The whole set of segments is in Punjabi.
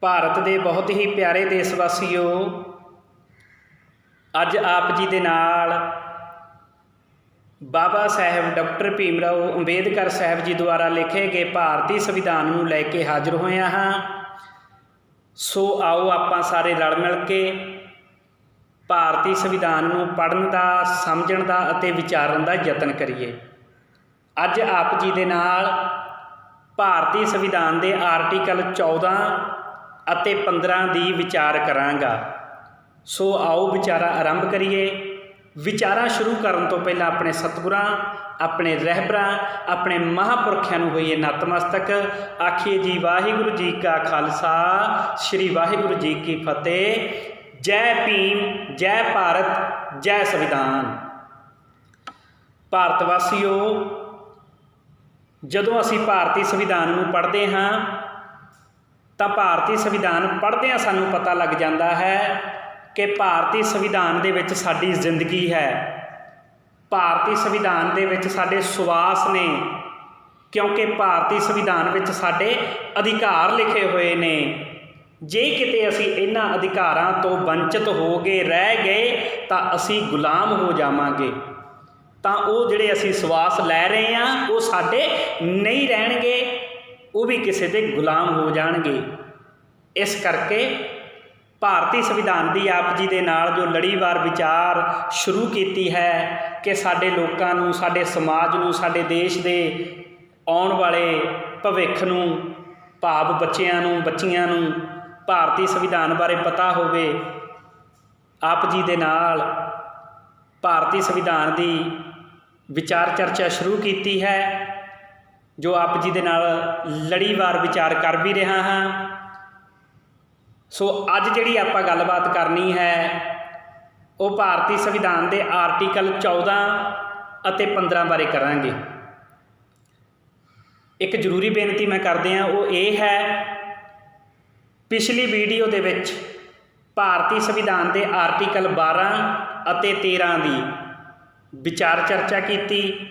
ਭਾਰਤ ਦੇ ਬਹੁਤ ਹੀ ਪਿਆਰੇ ਦੇਸ਼ ਵਾਸੀਓ, ਅੱਜ ਆਪ ਜੀ ਦੇ ਨਾਲ ਬਾਬਾ ਸਾਹਿਬ ਡਾਕਟਰ ਭੀਮ ਰਾਓ ਅੰਬੇਦਕਰ ਸਾਹਿਬ ਜੀ ਦੁਆਰਾ ਲਿਖੇ ਗਏ ਭਾਰਤੀ ਸੰਵਿਧਾਨ ਨੂੰ ਲੈ ਕੇ ਹਾਜ਼ਰ ਹੋਇਆ ਹਾਂ। ਸੋ ਆਓ ਆਪਾਂ ਸਾਰੇ ਰਲ ਮਿਲ ਕੇ ਭਾਰਤੀ ਸੰਵਿਧਾਨ ਨੂੰ ਪੜ੍ਹਨ ਦਾ, ਸਮਝਣ ਦਾ ਅਤੇ ਵਿਚਾਰਨ ਦਾ ਯਤਨ ਕਰੀਏ। ਅੱਜ ਆਪ ਜੀ ਦੇ ਨਾਲ ਭਾਰਤੀ ਸੰਵਿਧਾਨ ਦੇ ਆਰਟੀਕਲ 14 ਅਤੇ 15 ਦੀ ਵਿਚਾਰ ਕਰਾਂਗਾ। ਸੋ ਆਓ ਵਿਚਾਰਾ ਆਰੰਭ ਕਰੀਏ। ਵਿਚਾਰਾਂ ਸ਼ੁਰੂ ਕਰਨ ਤੋਂ ਪਹਿਲਾਂ ਆਪਣੇ ਸਤਿਗੁਰਾਂ, ਆਪਣੇ ਰਹਿਬਰਾਂ, ਆਪਣੇ ਮਹਾਂਪੁਰਖਿਆਂ ਨੂੰ ਹੋਈਏ ਨਤਮਸਤਕ। ਆਖੀਏ ਜੀ ਵਾਹਿਗੁਰੂ ਜੀ ਕਾ ਖਾਲਸਾ, ਸ਼੍ਰੀ ਵਾਹਿਗੁਰੂ ਜੀ ਕੀ ਫਤਿਹ। ਜੈ ਭੀਮ, ਜੈ ਭਾਰਤ, ਜੈ ਸੰਵਿਧਾਨ। ਭਾਰਤ ਵਾਸੀਓ, ਜਦੋਂ ਅਸੀਂ ਭਾਰਤੀ ਸੰਵਿਧਾਨ ਨੂੰ ਪੜ੍ਹਦੇ ਹਾਂ ਤਾਂ ਭਾਰਤੀ ਸੰਵਿਧਾਨ ਪੜ੍ਹਦਿਆਂ ਸਾਨੂੰ ਪਤਾ ਲੱਗ ਜਾਂਦਾ ਹੈ ਕਿ ਭਾਰਤੀ ਸੰਵਿਧਾਨ ਦੇ ਵਿੱਚ ਸਾਡੀ ਜ਼ਿੰਦਗੀ ਹੈ। ਭਾਰਤੀ ਸੰਵਿਧਾਨ ਦੇ ਵਿੱਚ ਸਾਡੇ ਸਵਾਸ ਨੇ, ਕਿਉਂਕਿ ਭਾਰਤੀ ਸੰਵਿਧਾਨ ਵਿੱਚ ਸਾਡੇ ਅਧਿਕਾਰ ਲਿਖੇ ਹੋਏ ਨੇ। ਜੇ ਕਿਤੇ ਅਸੀਂ ਇਹਨਾਂ ਅਧਿਕਾਰਾਂ ਤੋਂ ਵੰਚਿਤ ਹੋ ਗਏ, ਰਹਿ ਗਏ ਤਾਂ ਅਸੀਂ ਗੁਲਾਮ ਹੋ ਜਾਵਾਂਗੇ। ਤਾਂ ਉਹ ਜਿਹੜੇ ਅਸੀਂ ਸਵਾਸ ਲੈ ਰਹੇ ਹਾਂ ਉਹ ਸਾਡੇ ਨਹੀਂ ਰਹਿਣਗੇ, ਉਹ ਵੀ ਕਿਸੇ ਦੇ ਗੁਲਾਮ ਹੋ ਜਾਣਗੇ। ਇਸ ਕਰਕੇ ਭਾਰਤੀ ਸੰਵਿਧਾਨ ਦੀ ਆਪ ਜੀ ਦੇ ਨਾਲ ਜੋ ਲੜੀਵਾਰ ਵਿਚਾਰ ਸ਼ੁਰੂ ਕੀਤੀ ਹੈ ਕਿ ਸਾਡੇ ਲੋਕਾਂ ਨੂੰ, ਸਾਡੇ ਸਮਾਜ ਨੂੰ, ਸਾਡੇ ਦੇਸ਼ ਦੇ ਆਉਣ ਵਾਲੇ ਭਵਿੱਖ ਨੂੰ, ਭਾਵ ਬੱਚਿਆਂ ਨੂੰ, ਬੱਚੀਆਂ ਨੂੰ ਭਾਰਤੀ ਸੰਵਿਧਾਨ ਬਾਰੇ ਪਤਾ ਹੋਵੇ। ਆਪ ਜੀ ਦੇ ਨਾਲ ਭਾਰਤੀ ਸੰਵਿਧਾਨ ਦੀ ਵਿਚਾਰ ਚਰਚਾ ਸ਼ੁਰੂ ਕੀਤੀ ਹੈ, ਜੋ ਆਪ ਜੀ ਦੇ ਨਾਲ ਲੜੀਵਾਰ ਵਿਚਾਰ ਕਰ ਵੀ ਰਿਹਾ ਹਾਂ। ਸੋ ਅੱਜ ਜਿਹੜੀ ਆਪਾਂ ਗੱਲਬਾਤ ਕਰਨੀ ਹੈ ਉਹ ਭਾਰਤੀ ਸੰਵਿਧਾਨ ਦੇ ਆਰਟੀਕਲ 14 ਅਤੇ 15 ਬਾਰੇ ਕਰਾਂਗੇ। ਇੱਕ ਜ਼ਰੂਰੀ ਬੇਨਤੀ ਮੈਂ ਕਰਦੇ ਹਾਂ, ਉਹ ਇਹ ਹੈ, ਪਿਛਲੀ ਵੀਡੀਓ ਦੇ ਵਿੱਚ ਭਾਰਤੀ ਸੰਵਿਧਾਨ ਦੇ ਆਰਟੀਕਲ 12 ਅਤੇ 13 ਦੀ ਵਿਚਾਰ ਚਰਚਾ ਕੀਤੀ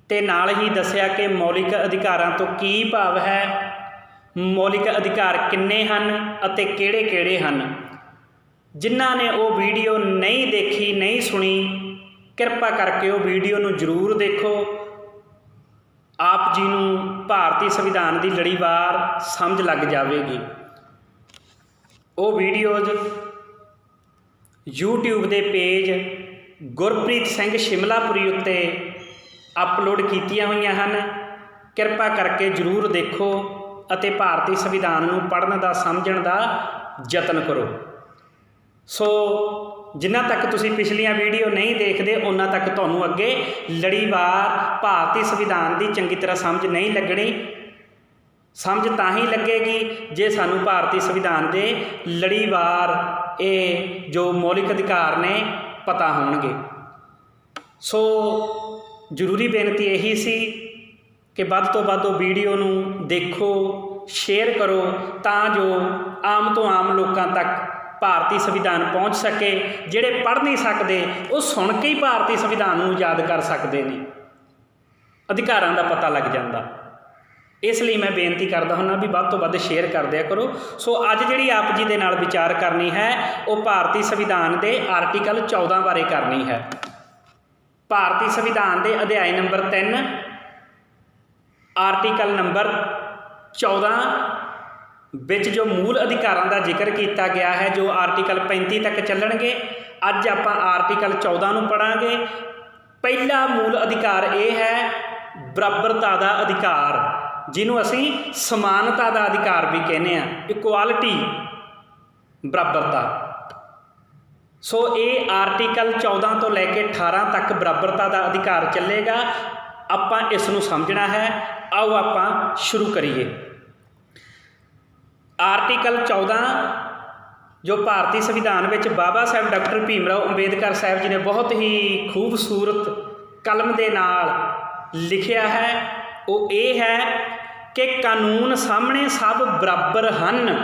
ਅਤੇ ਨਾਲ ਹੀ ਦੱਸਿਆ ਕਿ ਮੌਲਿਕ ਅਧਿਕਾਰਾਂ ਤੋਂ ਕੀ ਭਾਵ ਹੈ, ਮੌਲਿਕ ਅਧਿਕਾਰ ਕਿੰਨੇ ਹਨ ਅਤੇ ਕਿਹੜੇ-ਕਿਹੜੇ ਹਨ। ਜਿਨ੍ਹਾਂ ਨੇ ਉਹ ਵੀਡੀਓ ਨਹੀਂ ਦੇਖੀ, ਨਹੀਂ ਸੁਣੀ, ਕਿਰਪਾ ਕਰਕੇ ਉਹ ਵੀਡੀਓ ਨੂੰ ਜ਼ਰੂਰ ਦੇਖੋ। ਆਪ ਜੀ ਨੂੰ ਭਾਰਤੀ ਸੰਵਿਧਾਨ ਦੀ ਲੜੀਵਾਰ ਸਮਝ ਲੱਗ ਜਾਵੇਗੀ। ਉਹ ਵੀਡੀਓਜ਼ YouTube ਦੇ ਪੇਜ ਗੁਰਪ੍ਰੀਤ ਸਿੰਘ ਸ਼ਿਮਲਾਪੁਰੀ ਉੱਤੇ ਅਪਲੋਡ ਕੀਤੀਆਂ ਹੋਈਆਂ ਹਨ। ਕਿਰਪਾ ਕਰਕੇ ਜ਼ਰੂਰ ਦੇਖੋ ਅਤੇ ਭਾਰਤੀ ਸੰਵਿਧਾਨ ਨੂੰ ਪੜ੍ਹਨ ਦਾ, ਸਮਝਣ ਦਾ ਯਤਨ ਕਰੋ। ਸੋ ਜਿੰਨਾ ਤੱਕ ਤੁਸੀਂ ਪਿਛਲੀਆਂ ਵੀਡੀਓ ਨਹੀਂ ਦੇਖਦੇ ਉਹਨਾਂ ਤੱਕ ਤੁਹਾਨੂੰ ਅੱਗੇ ਲੜੀਵਾਰ ਭਾਰਤੀ ਸੰਵਿਧਾਨ ਦੀ ਚੰਗੀ ਤਰ੍ਹਾਂ ਸਮਝ ਨਹੀਂ ਲੱਗਣੀ। ਸਮਝ ਤਾਂ ਹੀ ਲੱਗੇਗੀ ਜੇ ਸਾਨੂੰ ਭਾਰਤੀ ਸੰਵਿਧਾਨ ਦੇ ਲੜੀਵਾਰ ਇਹ ਜੋ ਮੌਲਿਕ ਅਧਿਕਾਰ ਨੇ ਪਤਾ ਹੋਣਗੇ। ਸੋ ਜ਼ਰੂਰੀ ਬੇਨਤੀ ਇਹੀ ਸੀ ਕਿ ਵੱਧ ਤੋਂ ਵੱਧ ਉਹ ਵੀਡੀਓ ਨੂੰ ਦੇਖੋ, ਸ਼ੇਅਰ ਕਰੋ, ਤਾਂ ਜੋ ਆਮ ਤੋਂ ਆਮ ਲੋਕਾਂ ਤੱਕ ਭਾਰਤੀ ਸੰਵਿਧਾਨ ਪਹੁੰਚ ਸਕੇ। ਜਿਹੜੇ ਪੜ੍ਹ ਨਹੀਂ ਸਕਦੇ ਉਹ ਸੁਣ ਕੇ ਹੀ ਭਾਰਤੀ ਸੰਵਿਧਾਨ ਨੂੰ ਯਾਦ ਕਰ ਸਕਦੇ ਨੇ, ਅਧਿਕਾਰਾਂ ਦਾ ਪਤਾ ਲੱਗ ਜਾਂਦਾ। ਇਸ ਲਈ ਮੈਂ ਬੇਨਤੀ ਕਰਦਾ ਹੁੰਦਾ ਵੀ ਵੱਧ ਤੋਂ ਵੱਧ ਸ਼ੇਅਰ ਕਰ ਦਿਆ ਕਰੋ। ਸੋ ਅੱਜ ਜਿਹੜੀ ਆਪ ਜੀ ਦੇ ਨਾਲ ਵਿਚਾਰ ਕਰਨੀ ਹੈ ਉਹ ਭਾਰਤੀ ਸੰਵਿਧਾਨ ਦੇ ਆਰਟੀਕਲ 14 ਬਾਰੇ ਕਰਨੀ ਹੈ। ਭਾਰਤੀ ਸੰਵਿਧਾਨ ਦੇ ਅਧਿਆਇ ਨੰਬਰ 3 ਆਰਟੀਕਲ ਨੰਬਰ 14 ਵਿੱਚ ਜੋ ਮੂਲ ਅਧਿਕਾਰਾਂ ਦਾ ਜ਼ਿਕਰ ਕੀਤਾ ਗਿਆ ਹੈ, ਜੋ ਆਰਟੀਕਲ 35 ਤੱਕ ਚੱਲਣਗੇ। ਅੱਜ ਆਪਾਂ ਆਰਟੀਕਲ 14 ਨੂੰ ਪੜ੍ਹਾਂਗੇ। ਪਹਿਲਾ ਮੂਲ ਅਧਿਕਾਰ ਇਹ ਹੈ ਬਰਾਬਰਤਾ ਦਾ ਅਧਿਕਾਰ, ਜਿਹਨੂੰ ਅਸੀਂ ਸਮਾਨਤਾ ਦਾ ਅਧਿਕਾਰ ਵੀ ਕਹਿੰਦੇ ਹਾਂ, ਇਕੁਆਲਿਟੀ, ਬਰਾਬਰਤਾ। ਸੋ ਇਹ ਆਰਟੀਕਲ 14 ਤੋਂ ਲੈ ਕੇ 18 ਤੱਕ ਬਰਾਬਰਤਾ ਦਾ ਅਧਿਕਾਰ ਚੱਲੇਗਾ। ਆਪਾਂ ਇਸ ਨੂੰ ਸਮਝਣਾ ਹੈ। ਆਓ ਆਪਾਂ ਸ਼ੁਰੂ ਕਰੀਏ। ਆਰਟੀਕਲ 14 ਜੋ ਭਾਰਤੀ ਸੰਵਿਧਾਨ ਵਿੱਚ ਬਾਬਾ ਸਾਹਿਬ ਡਾਕਟਰ ਭੀਮ ਰਾਓ ਅੰਬੇਦਕਰ ਸਾਹਿਬ ਜੀ ਨੇ ਬਹੁਤ ਹੀ ਖੂਬਸੂਰਤ ਕਲਮ ਦੇ ਨਾਲ ਲਿਖਿਆ ਹੈ, ਉਹ ਇਹ ਹੈ ਕਿ ਕਾਨੂੰਨ ਸਾਹਮਣੇ ਸਭ ਬਰਾਬਰ ਹਨ।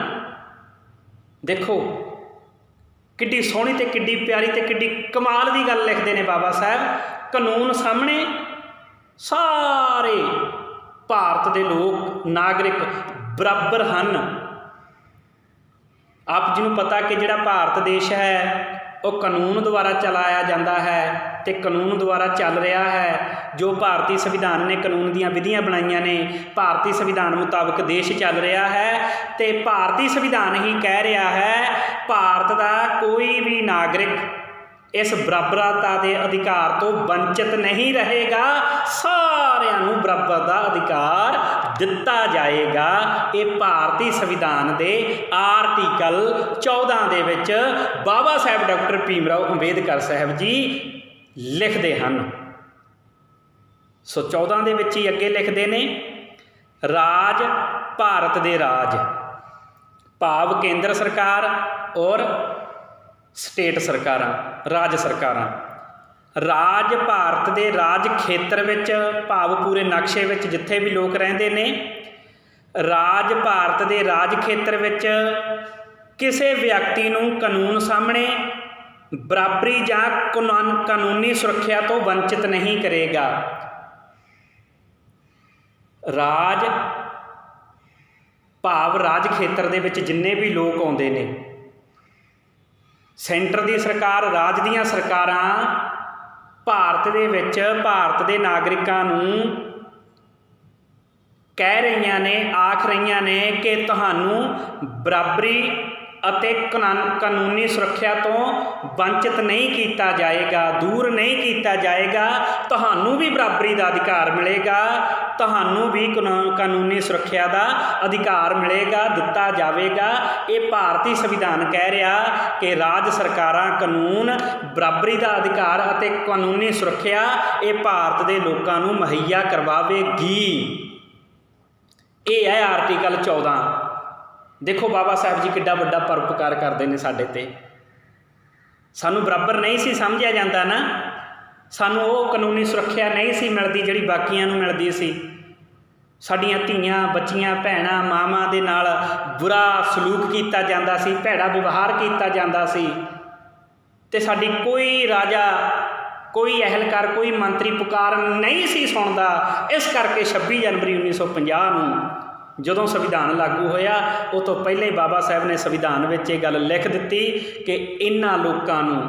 ਦੇਖੋ ਕਿੱਡੀ ਸੋਹਣੀ ਅਤੇ ਕਿੱਡੀ ਪਿਆਰੀ ਅਤੇ ਕਿੱਡੀ ਕਮਾਲ ਦੀ ਗੱਲ ਲਿਖਦੇ ਨੇ ਬਾਬਾ ਸਾਹਿਬ। ਕਾਨੂੰਨ ਸਾਹਮਣੇ ਸਾਰੇ ਭਾਰਤ ਦੇ ਲੋਕ, ਨਾਗਰਿਕ ਬਰਾਬਰ ਹਨ। ਆਪ ਜੀ ਨੂੰ ਪਤਾ ਕਿ ਜਿਹੜਾ ਭਾਰਤ ਦੇਸ਼ ਹੈ ਉਹ ਕਾਨੂੰਨ ਦੁਆਰਾ ਚਲਾਇਆ ਜਾਂਦਾ ਹੈ ਅਤੇ ਕਾਨੂੰਨ ਦੁਆਰਾ ਚੱਲ ਰਿਹਾ ਹੈ। ਜੋ ਭਾਰਤੀ ਸੰਵਿਧਾਨ ਨੇ ਕਾਨੂੰਨ ਦੀਆਂ ਵਿਧੀਆਂ ਬਣਾਈਆਂ ਨੇ, ਭਾਰਤੀ ਸੰਵਿਧਾਨ ਮੁਤਾਬਕ ਦੇਸ਼ ਚੱਲ ਰਿਹਾ ਹੈ ਅਤੇ ਭਾਰਤੀ ਸੰਵਿਧਾਨ ਹੀ ਕਹਿ ਰਿਹਾ ਹੈ ਭਾਰਤ ਦਾ ਕੋਈ ਵੀ ਨਾਗਰਿਕ ਇਸ ਬਰਾਬਰਤਾ ਦੇ ਅਧਿਕਾਰ ਤੋਂ ਵੰਚਿਤ ਨਹੀਂ ਰਹੇਗਾ, ਸਾਰਿਆਂ ਨੂੰ ਬਰਾਬਰ ਦਾ ਅਧਿਕਾਰ ਦਿੱਤਾ ਜਾਏਗਾ। ਇਹ ਭਾਰਤੀ ਸੰਵਿਧਾਨ ਦੇ ਆਰਟੀਕਲ 14 ਦੇ ਵਿੱਚ ਬਾਬਾ ਸਾਹਿਬ ਡਾਕਟਰ ਭੀਮ ਰਾਓ ਅੰਬੇਦਕਰ ਸਾਹਿਬ ਜੀ ਲਿਖਦੇ ਹਨ। ਸੋ 14 ਦੇ ਵਿੱਚ ਹੀ ਅੱਗੇ ਲਿਖਦੇ ਨੇ, ਰਾਜ ਭਾਰਤ ਦੇ ਰਾਜ, ਭਾਵ ਕੇਂਦਰ ਸਰਕਾਰ ਔਰ ਸਟੇਟ ਸਰਕਾਰਾਂ, ਰਾਜ ਸਰਕਾਰਾਂ। ਰਾਜ ਭਾਰਤ ਦੇ ਰਾਜ ਖੇਤਰ ਵਿੱਚ, ਭਾਵ ਪੂਰੇ ਨਕਸ਼ੇ ਵਿੱਚ ਜਿੱਥੇ ਵੀ ਲੋਕ ਰਹਿੰਦੇ ਨੇ, ਰਾਜ ਭਾਰਤ ਦੇ ਰਾਜ ਖੇਤਰ ਵਿੱਚ ਕਿਸੇ ਵਿਅਕਤੀ ਨੂੰ ਕਾਨੂੰਨ ਸਾਹਮਣੇ ਬਰਾਬਰੀ ਜਾਂ ਕਾਨੂੰਨੀ ਸੁਰੱਖਿਆ ਤੋਂ ਵੰਚਿਤ ਨਹੀਂ ਕਰੇਗਾ। ਰਾਜ ਭਾਵ ਰਾਜ ਖੇਤਰ ਦੇ ਵਿੱਚ ਜਿੰਨੇ ਵੀ ਲੋਕ ਆਉਂਦੇ ਨੇ, ਸੈਂਟਰ ਦੀ ਸਰਕਾਰ, ਰਾਜ ਦੀਆਂ ਸਰਕਾਰਾਂ ਭਾਰਤ ਦੇ ਵਿੱਚ ਭਾਰਤ ਦੇ ਨਾਗਰਿਕਾਂ ਨੂੰ ਕਹਿ ਰਹੀਆਂ ਨੇ, ਆਖ ਰਹੀਆਂ ਨੇ ਕਿ ਤੁਹਾਨੂੰ ਬਰਾਬਰੀ ਅਤੇ ਕਾਨੂੰਨੀ ਸੁਰੱਖਿਆ ਤੋਂ ਵੰਚਿਤ ਨਹੀਂ ਕੀਤਾ ਜਾਏਗਾ, ਦੂਰ ਨਹੀਂ ਕੀਤਾ ਜਾਏਗਾ। ਤੁਹਾਨੂੰ ਵੀ ਬਰਾਬਰੀ ਦਾ ਅਧਿਕਾਰ ਮਿਲੇਗਾ, ਤੁਹਾਨੂੰ ਵੀ ਕਾਨੂੰਨੀ ਸੁਰੱਖਿਆ ਦਾ ਅਧਿਕਾਰ ਮਿਲੇਗਾ, ਦਿੱਤਾ ਜਾਵੇਗਾ। ਇਹ ਭਾਰਤੀ ਸੰਵਿਧਾਨ ਕਹਿ ਰਿਹਾ ਕਿ ਰਾਜ ਸਰਕਾਰਾਂ ਕਾਨੂੰਨ, ਬਰਾਬਰੀ ਦਾ ਅਧਿਕਾਰ ਅਤੇ ਕਾਨੂੰਨੀ ਸੁਰੱਖਿਆ ਇਹ ਭਾਰਤ ਦੇ ਲੋਕਾਂ ਨੂੰ ਮੁਹੱਈਆ ਕਰਵਾਵੇਗੀ। ਇਹ ਹੈ ਆਰਟੀਕਲ 14। ਦੇਖੋ ਬਾਬਾ ਸਾਹਿਬ ਜੀ ਕਿੱਡਾ ਵੱਡਾ ਪਰਉਪਕਾਰ ਕਰਦੇ ਨੇ ਸਾਡੇ 'ਤੇ। ਸਾਨੂੰ ਬਰਾਬਰ ਨਹੀਂ ਸੀ ਸਮਝਿਆ ਜਾਂਦਾ ਨਾ, ਸਾਨੂੰ ਉਹ ਕਾਨੂੰਨੀ ਸੁਰੱਖਿਆ ਨਹੀਂ ਸੀ ਮਿਲਦੀ ਜਿਹੜੀ ਬਾਕੀਆਂ ਨੂੰ ਮਿਲਦੀ ਸੀ। ਸਾਡੀਆਂ ਧੀਆਂ, ਬੱਚੀਆਂ, ਭੈਣਾਂ, ਮਾਵਾਂ ਦੇ ਨਾਲ ਬੁਰਾ ਸਲੂਕ ਕੀਤਾ ਜਾਂਦਾ ਸੀ, ਭੈੜਾ ਵਿਵਹਾਰ ਕੀਤਾ ਜਾਂਦਾ ਸੀ ਅਤੇ ਸਾਡੀ ਕੋਈ ਰਾਜਾ, ਕੋਈ ਅਹਿਲਕਾਰ, ਕੋਈ ਮੰਤਰੀ ਪੁਕਾਰ ਨਹੀਂ ਸੀ ਸੁਣਦਾ। ਇਸ ਕਰਕੇ 26 ਜਨਵਰੀ 1950 ਨੂੰ ਜਦੋਂ ਸੰਵਿਧਾਨ ਲਾਗੂ ਹੋਇਆ, ਉਹ ਤੋਂ ਪਹਿਲਾਂ ਹੀ ਬਾਬਾ ਸਾਹਿਬ ਨੇ ਸੰਵਿਧਾਨ ਵਿੱਚ ਇਹ ਗੱਲ ਲਿਖ ਦਿੱਤੀ ਕਿ ਇਹਨਾਂ ਲੋਕਾਂ ਨੂੰ,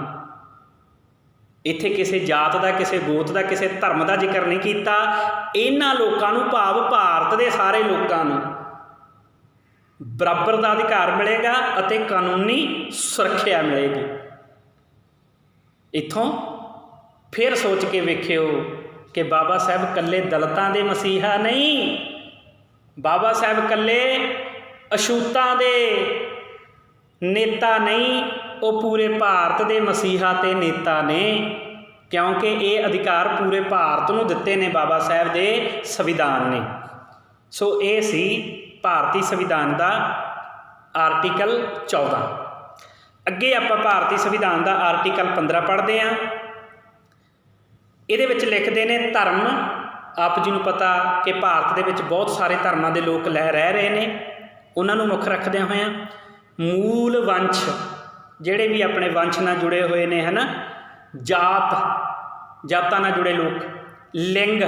ਇੱਥੇ ਕਿਸੇ ਜਾਤ ਦਾ, ਕਿਸੇ ਗੋਤ ਦਾ, ਕਿਸੇ ਧਰਮ ਦਾ ਜ਼ਿਕਰ ਨਹੀਂ ਕੀਤਾ, ਇਹਨਾਂ ਲੋਕਾਂ ਨੂੰ ਭਾਵ ਭਾਰਤ ਦੇ ਸਾਰੇ ਲੋਕਾਂ ਨੂੰ ਬਰਾਬਰ ਦਾ ਅਧਿਕਾਰ ਮਿਲੇਗਾ ਅਤੇ ਕਾਨੂੰਨੀ ਸੁਰੱਖਿਆ ਮਿਲੇਗੀ। ਇੱਥੋਂ ਫਿਰ ਸੋਚ ਕੇ ਵੇਖਿਓ ਕਿ ਬਾਬਾ ਸਾਹਿਬ ਇਕੱਲੇ ਦਲਿਤਾਂ ਦੇ ਮਸੀਹਾ ਨਹੀਂ, ਬਾਬਾ ਸਾਹਿਬ ਇਕੱਲੇ ਅਛੂਤਾਂ ਦੇ ਨੇਤਾ ਨਹੀਂ, ਉਹ ਪੂਰੇ ਭਾਰਤ ਦੇ ਮਸੀਹਾ ਅਤੇ ਨੇਤਾ ਨੇ, ਕਿਉਂਕਿ ਇਹ ਅਧਿਕਾਰ ਪੂਰੇ ਭਾਰਤ ਨੂੰ ਦਿੱਤੇ ਨੇ ਬਾਬਾ ਸਾਹਿਬ ਦੇ ਸੰਵਿਧਾਨ ਨੇ। ਸੋ ਇਹ ਸੀ ਭਾਰਤੀ ਸੰਵਿਧਾਨ ਦਾ ਆਰਟੀਕਲ 14। ਅੱਗੇ ਆਪਾਂ ਭਾਰਤੀ ਸੰਵਿਧਾਨ ਦਾ ਆਰਟੀਕਲ 15 ਪੜ੍ਹਦੇ ਹਾਂ। ਇਹਦੇ ਵਿੱਚ ਲਿਖਦੇ ਨੇ ਧਰਮ। ਆਪ ਜੀ ਨੂੰ ਪਤਾ ਕਿ ਭਾਰਤ ਦੇ ਵਿੱਚ ਬਹੁਤ ਸਾਰੇ ਧਰਮਾਂ ਦੇ ਲੋਕ ਰਹਿ ਰਹੇ ਨੇ, ਉਹਨਾਂ ਨੂੰ ਮੁੱਖ ਰੱਖਦਿਆਂ ਹੋਇਆਂ ਮੂਲ ਵੰਸ਼, ਜਿਹੜੇ ਵੀ ਆਪਣੇ ਵੰਸ਼ ਨਾਲ ਜੁੜੇ ਹੋਏ ਨੇ, ਹੈ ਨਾ, ਜਾਤਾਂ ਨਾਲ ਜੁੜੇ ਲੋਕ, ਲਿੰਗ,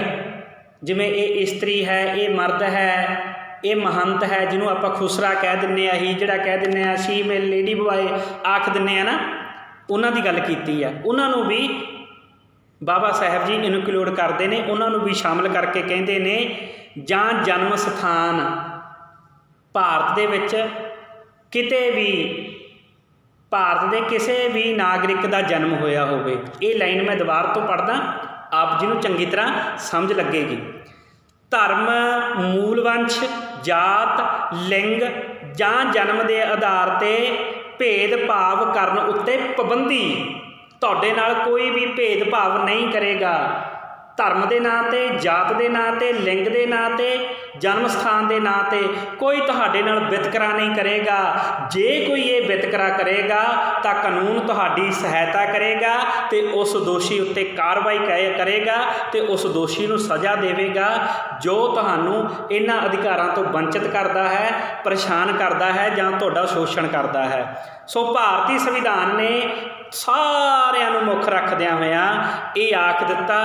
ਜਿਵੇਂ ਇਹ ਇਸਤਰੀ ਹੈ, ਇਹ ਮਰਦ ਹੈ, ਇਹ ਮਹੰਤ ਹੈ, ਜਿਹਨੂੰ ਆਪਾਂ ਖੁਸਰਾ ਕਹਿ ਦਿੰਦੇ ਹਾਂ, ਹੀ ਜਿਹੜਾ ਕਹਿ ਦਿੰਦੇ ਹਾਂ, ਸ਼ੀਮੇਲ, ਲੇਡੀ ਬੁਆਏ ਆਖ ਦਿੰਦੇ ਹਾਂ ਨਾ, ਉਹਨਾਂ ਦੀ ਗੱਲ ਕੀਤੀ ਹੈ। ਉਹਨਾਂ ਨੂੰ ਵੀ ਬਾਬਾ ਸਾਹਿਬ ਜੀ ਇਨਕਲੂਡ ਕਰਦੇ ਨੇ, ਉਹਨਾਂ ਨੂੰ ਵੀ ਸ਼ਾਮਲ ਕਰਕੇ ਕਹਿੰਦੇ ਨੇ ਜਾਂ ਜਨਮ ਸਥਾਨ ਭਾਰਤ ਦੇ ਵਿੱਚ ਕਿਤੇ ਵੀ, ਭਾਰਤ ਦੇ ਕਿਸੇ ਵੀ ਨਾਗਰਿਕ ਦਾ ਜਨਮ ਹੋਇਆ ਹੋਵੇ। ਇਹ ਲਾਈਨ ਮੈਂ ਦੁਬਾਰਾ ਤੋਂ ਪੜ੍ਹਦਾ, ਆਪ ਜੀ ਨੂੰ ਚੰਗੀ ਤਰ੍ਹਾਂ ਸਮਝ ਲੱਗੇਗੀ। ਧਰਮ, ਮੂਲ ਵੰਸ਼, ਜਾਤ, ਲਿੰਗ ਜਾਂ ਜਨਮ ਦੇ ਆਧਾਰ 'ਤੇ ਭੇਦਭਾਵ ਕਰਨ ਉੱਤੇ ਪਾਬੰਦੀ। ਤੁਹਾਡੇ ਨਾਲ ਕੋਈ ਵੀ ਭੇਦਭਾਵ ਨਹੀਂ ਕਰੇਗਾ। ਧਰਮ ਦੇ ਨਾਂ 'ਤੇ, ਜਾਤ ਦੇ ਨਾਂ 'ਤੇ, ਲਿੰਗ ਦੇ ਨਾਂ 'ਤੇ, ਜਨਮ ਸਥਾਨ ਦੇ ਨਾਂ 'ਤੇ ਕੋਈ ਤੁਹਾਡੇ ਨਾਲ ਵਿਤਕਰਾ ਨਹੀਂ ਕਰੇਗਾ। ਜੇ ਕੋਈ ਇਹ ਵਿਤਕਰਾ ਕਰੇਗਾ ਤਾਂ ਕਾਨੂੰਨ ਤੁਹਾਡੀ ਸਹਾਇਤਾ ਕਰੇਗਾ ਅਤੇ ਉਸ ਦੋਸ਼ੀ ਉੱਤੇ ਕਾਰਵਾਈ ਕਰੇਗਾ ਅਤੇ ਉਸ ਦੋਸ਼ੀ ਨੂੰ ਸਜ਼ਾ ਦੇਵੇਗਾ ਜੋ ਤੁਹਾਨੂੰ ਇਹਨਾਂ ਅਧਿਕਾਰਾਂ ਤੋਂ ਵੰਚਿਤ ਕਰਦਾ ਹੈ, ਪਰੇਸ਼ਾਨ ਕਰਦਾ ਹੈ ਜਾਂ ਤੁਹਾਡਾ ਸ਼ੋਸ਼ਣ ਕਰਦਾ ਹੈ। ਸੋ ਭਾਰਤੀ ਸੰਵਿਧਾਨ ਨੇ ਸਾਰਿਆਂ ਨੂੰ ਮੁੱਖ ਰੱਖਦਿਆਂ ਹੋਇਆਂ ਇਹ ਆਖ ਦਿੱਤਾ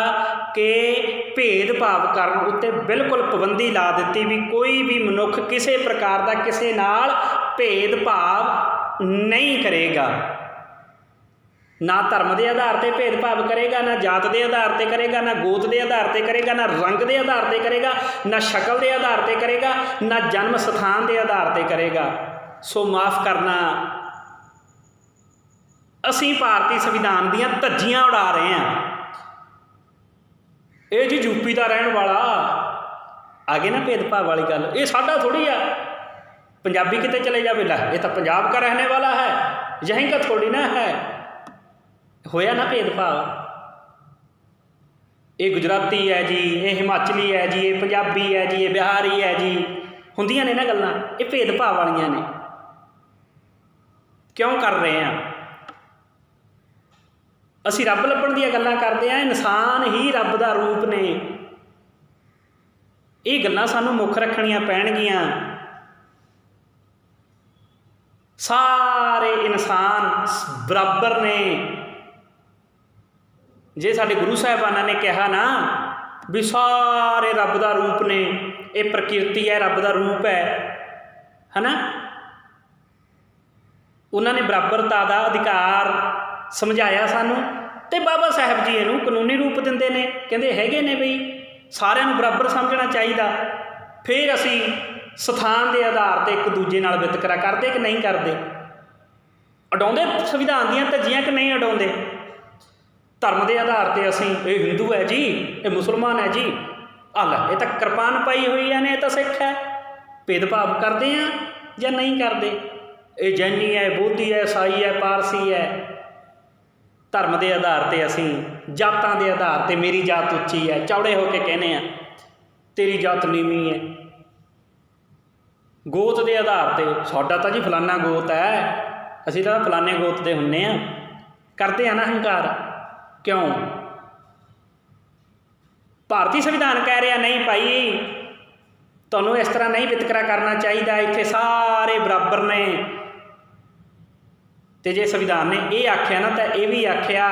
ਕਿ ਭੇਦਭਾਵ ਕਰਨ ਉੱਤੇ ਬਿਲਕੁਲ ਪਾਬੰਦੀ ਲਾ ਦਿੱਤੀ ਵੀ ਕੋਈ ਵੀ ਮਨੁੱਖ ਕਿਸੇ ਪ੍ਰਕਾਰ ਦਾ ਕਿਸੇ ਨਾਲ ਭੇਦਭਾਵ ਨਹੀਂ ਕਰੇਗਾ। ਨਾ ਧਰਮ ਦੇ ਆਧਾਰ 'ਤੇ ਭੇਦਭਾਵ ਕਰੇਗਾ, ਨਾ ਜਾਤ ਦੇ ਆਧਾਰ 'ਤੇ ਕਰੇਗਾ, ਨਾ ਗੋਤ ਦੇ ਆਧਾਰ 'ਤੇ ਕਰੇਗਾ, ਨਾ ਰੰਗ ਦੇ ਆਧਾਰ 'ਤੇ ਕਰੇਗਾ, ਨਾ ਸ਼ਕਲ ਦੇ ਆਧਾਰ 'ਤੇ ਕਰੇਗਾ, ਨਾ ਜਨਮ ਸਥਾਨ ਦੇ ਆਧਾਰ 'ਤੇ ਕਰੇਗਾ। ਸੋ ਮਾਫ਼ ਕਰਨਾ, ਅਸੀਂ ਭਾਰਤੀ ਸੰਵਿਧਾਨ ਦੀਆਂ ਧੱਜੀਆਂ ਉਡਾ ਰਹੇ ਹਾਂ। ਇਹ ਜੀ ਯੂਪੀ ਦਾ ਰਹਿਣ ਵਾਲਾ ਆ ਗਏ ਨਾ ਭੇਦਭਾਵ ਵਾਲੀ ਗੱਲ, ਇਹ ਸਾਡਾ ਥੋੜ੍ਹੀ ਆ। ਪੰਜਾਬੀ ਕਿਤੇ ਚਲੇ ਜਾਵੇ, ਲਾ ਇਹ ਤਾਂ ਪੰਜਾਬ का रहने वाला है, यहीं का थोड़ी ना है। ਹੋਇਆ ਨਾ ਭੇਦਭਾਵ। ਇਹ ਗੁਜਰਾਤੀ ਹੈ ਜੀ, ਇਹ ਹਿਮਾਚਲੀ ਹੈ ਜੀ, ਇਹ ਪੰਜਾਬੀ ਹੈ ਜੀ, ਇਹ ਬਿਹਾਰੀ ਹੈ ਜੀ, ਹੁੰਦੀਆਂ ਨੇ ਨਾ ਗੱਲਾਂ, ਇਹ ਭੇਦਭਾਵ ਵਾਲੀਆਂ ਨੇ। ਕਿਉਂ ਕਰ ਰਹੇ ਹਾਂ? ਅਸੀਂ ਰੱਬ ਲੱਭਣ ਦੀਆਂ ਗੱਲਾਂ ਕਰਦੇ ਹਾਂ, ਇਨਸਾਨ ਹੀ ਰੱਬ ਦਾ ਰੂਪ ਨੇ। ਇਹ ਗੱਲਾਂ ਸਾਨੂੰ ਮੁੱਖ ਰੱਖਣੀਆਂ ਪੈਣਗੀਆਂ। ਸਾਰੇ ਇਨਸਾਨ ਬਰਾਬਰ ਨੇ। ਜੇ ਸਾਡੇ ਗੁਰੂ ਸਾਹਿਬਾਨਾਂ ਨੇ ਕਿਹਾ ਨਾ ਵੀ ਸਾਰੇ ਰੱਬ ਦਾ ਰੂਪ ਨੇ, ਇਹ ਪ੍ਰਕਿਰਤੀ ਹੈ, ਰੱਬ ਦਾ ਰੂਪ ਹੈ ਨਾ, ਉਹਨਾਂ ਨੇ ਬਰਾਬਰਤਾ ਦਾ ਅਧਿਕਾਰ ਸਮਝਾਇਆ ਸਾਨੂੰ। ਅਤੇ ਬਾਬਾ ਸਾਹਿਬ ਜੀ ਇਹਨੂੰ ਕਾਨੂੰਨੀ ਰੂਪ ਦਿੰਦੇ ਨੇ, ਕਹਿੰਦੇ ਹੈਗੇ ਨੇ ਬਈ ਸਾਰਿਆਂ ਨੂੰ ਬਰਾਬਰ ਸਮਝਣਾ ਚਾਹੀਦਾ। ਫਿਰ ਅਸੀਂ ਸਥਾਨ ਦੇ ਆਧਾਰ 'ਤੇ ਇੱਕ ਦੂਜੇ ਨਾਲ ਵਿਤਕਰਾ ਕਰਦੇ ਕਿ ਨਹੀਂ ਕਰਦੇ? ਉਡਾਉਂਦੇ ਸੰਵਿਧਾਨ ਦੀਆਂ ਧੱਜੀਆਂ ਕਿ ਨਹੀਂ ਉਡਾਉਂਦੇ? ਧਰਮ ਦੇ ਆਧਾਰ 'ਤੇ ਅਸੀਂ ਇਹ ਹਿੰਦੂ ਹੈ ਜੀ, ਇਹ ਮੁਸਲਮਾਨ ਹੈ ਜੀ, ਲੈ ਇਹ ਤਾਂ ਕਿਰਪਾਨ ਪਾਈ ਹੋਈ ਹੈ ਨੇ, ਇਹ ਤਾਂ ਸਿੱਖ ਹੈ। ਭੇਦਭਾਵ ਕਰਦੇ ਹਾਂ ਜਾਂ ਨਹੀਂ ਕਰਦੇ? ਇਹ ਜੈਨੀ ਹੈ, ਬੋਧੀ ਹੈ, ਈਸਾਈ ਹੈ, ਪਾਰਸੀ ਹੈ। ਧਰਮ ਦੇ ਆਧਾਰ 'ਤੇ ਅਸੀਂ ਜਾਤਾਂ ਦੇ ਆਧਾਰ 'ਤੇ ਮੇਰੀ ਜਾਤ ਉੱਚੀ ਹੈ, ਚੌੜੇ ਹੋ ਕੇ ਕਹਿੰਦੇ ਹਾਂ, ਤੇਰੀ ਜਾਤ ਨੀਵੀਂ ਹੈ। ਗੋਤ ਦੇ ਆਧਾਰ 'ਤੇ ਸਾਡਾ ਤਾਂ ਜੀ ਫਲਾਨਾ ਗੋਤ ਹੈ, ਅਸੀਂ ਤਾਂ ਫਲਾਨੇ ਗੋਤ ਦੇ ਹੁੰਦੇ ਹਾਂ, ਕਰਦੇ ਹਾਂ ਨਾ ਹੰਕਾਰ। ਕਿਉਂ? ਭਾਰਤੀ ਸੰਵਿਧਾਨ ਕਹਿ ਰਿਹਾ ਨਹੀਂ ਭਾਈ, ਤੁਹਾਨੂੰ ਇਸ ਤਰ੍ਹਾਂ ਨਹੀਂ ਵਿਤਕਰਾ ਕਰਨਾ ਚਾਹੀਦਾ, ਇੱਥੇ ਸਾਰੇ ਬਰਾਬਰ ਨੇ। ਅਤੇ ਜੇ ਸੰਵਿਧਾਨ ਨੇ ਇਹ ਆਖਿਆ ਨਾ, ਤਾਂ ਇਹ ਵੀ ਆਖਿਆ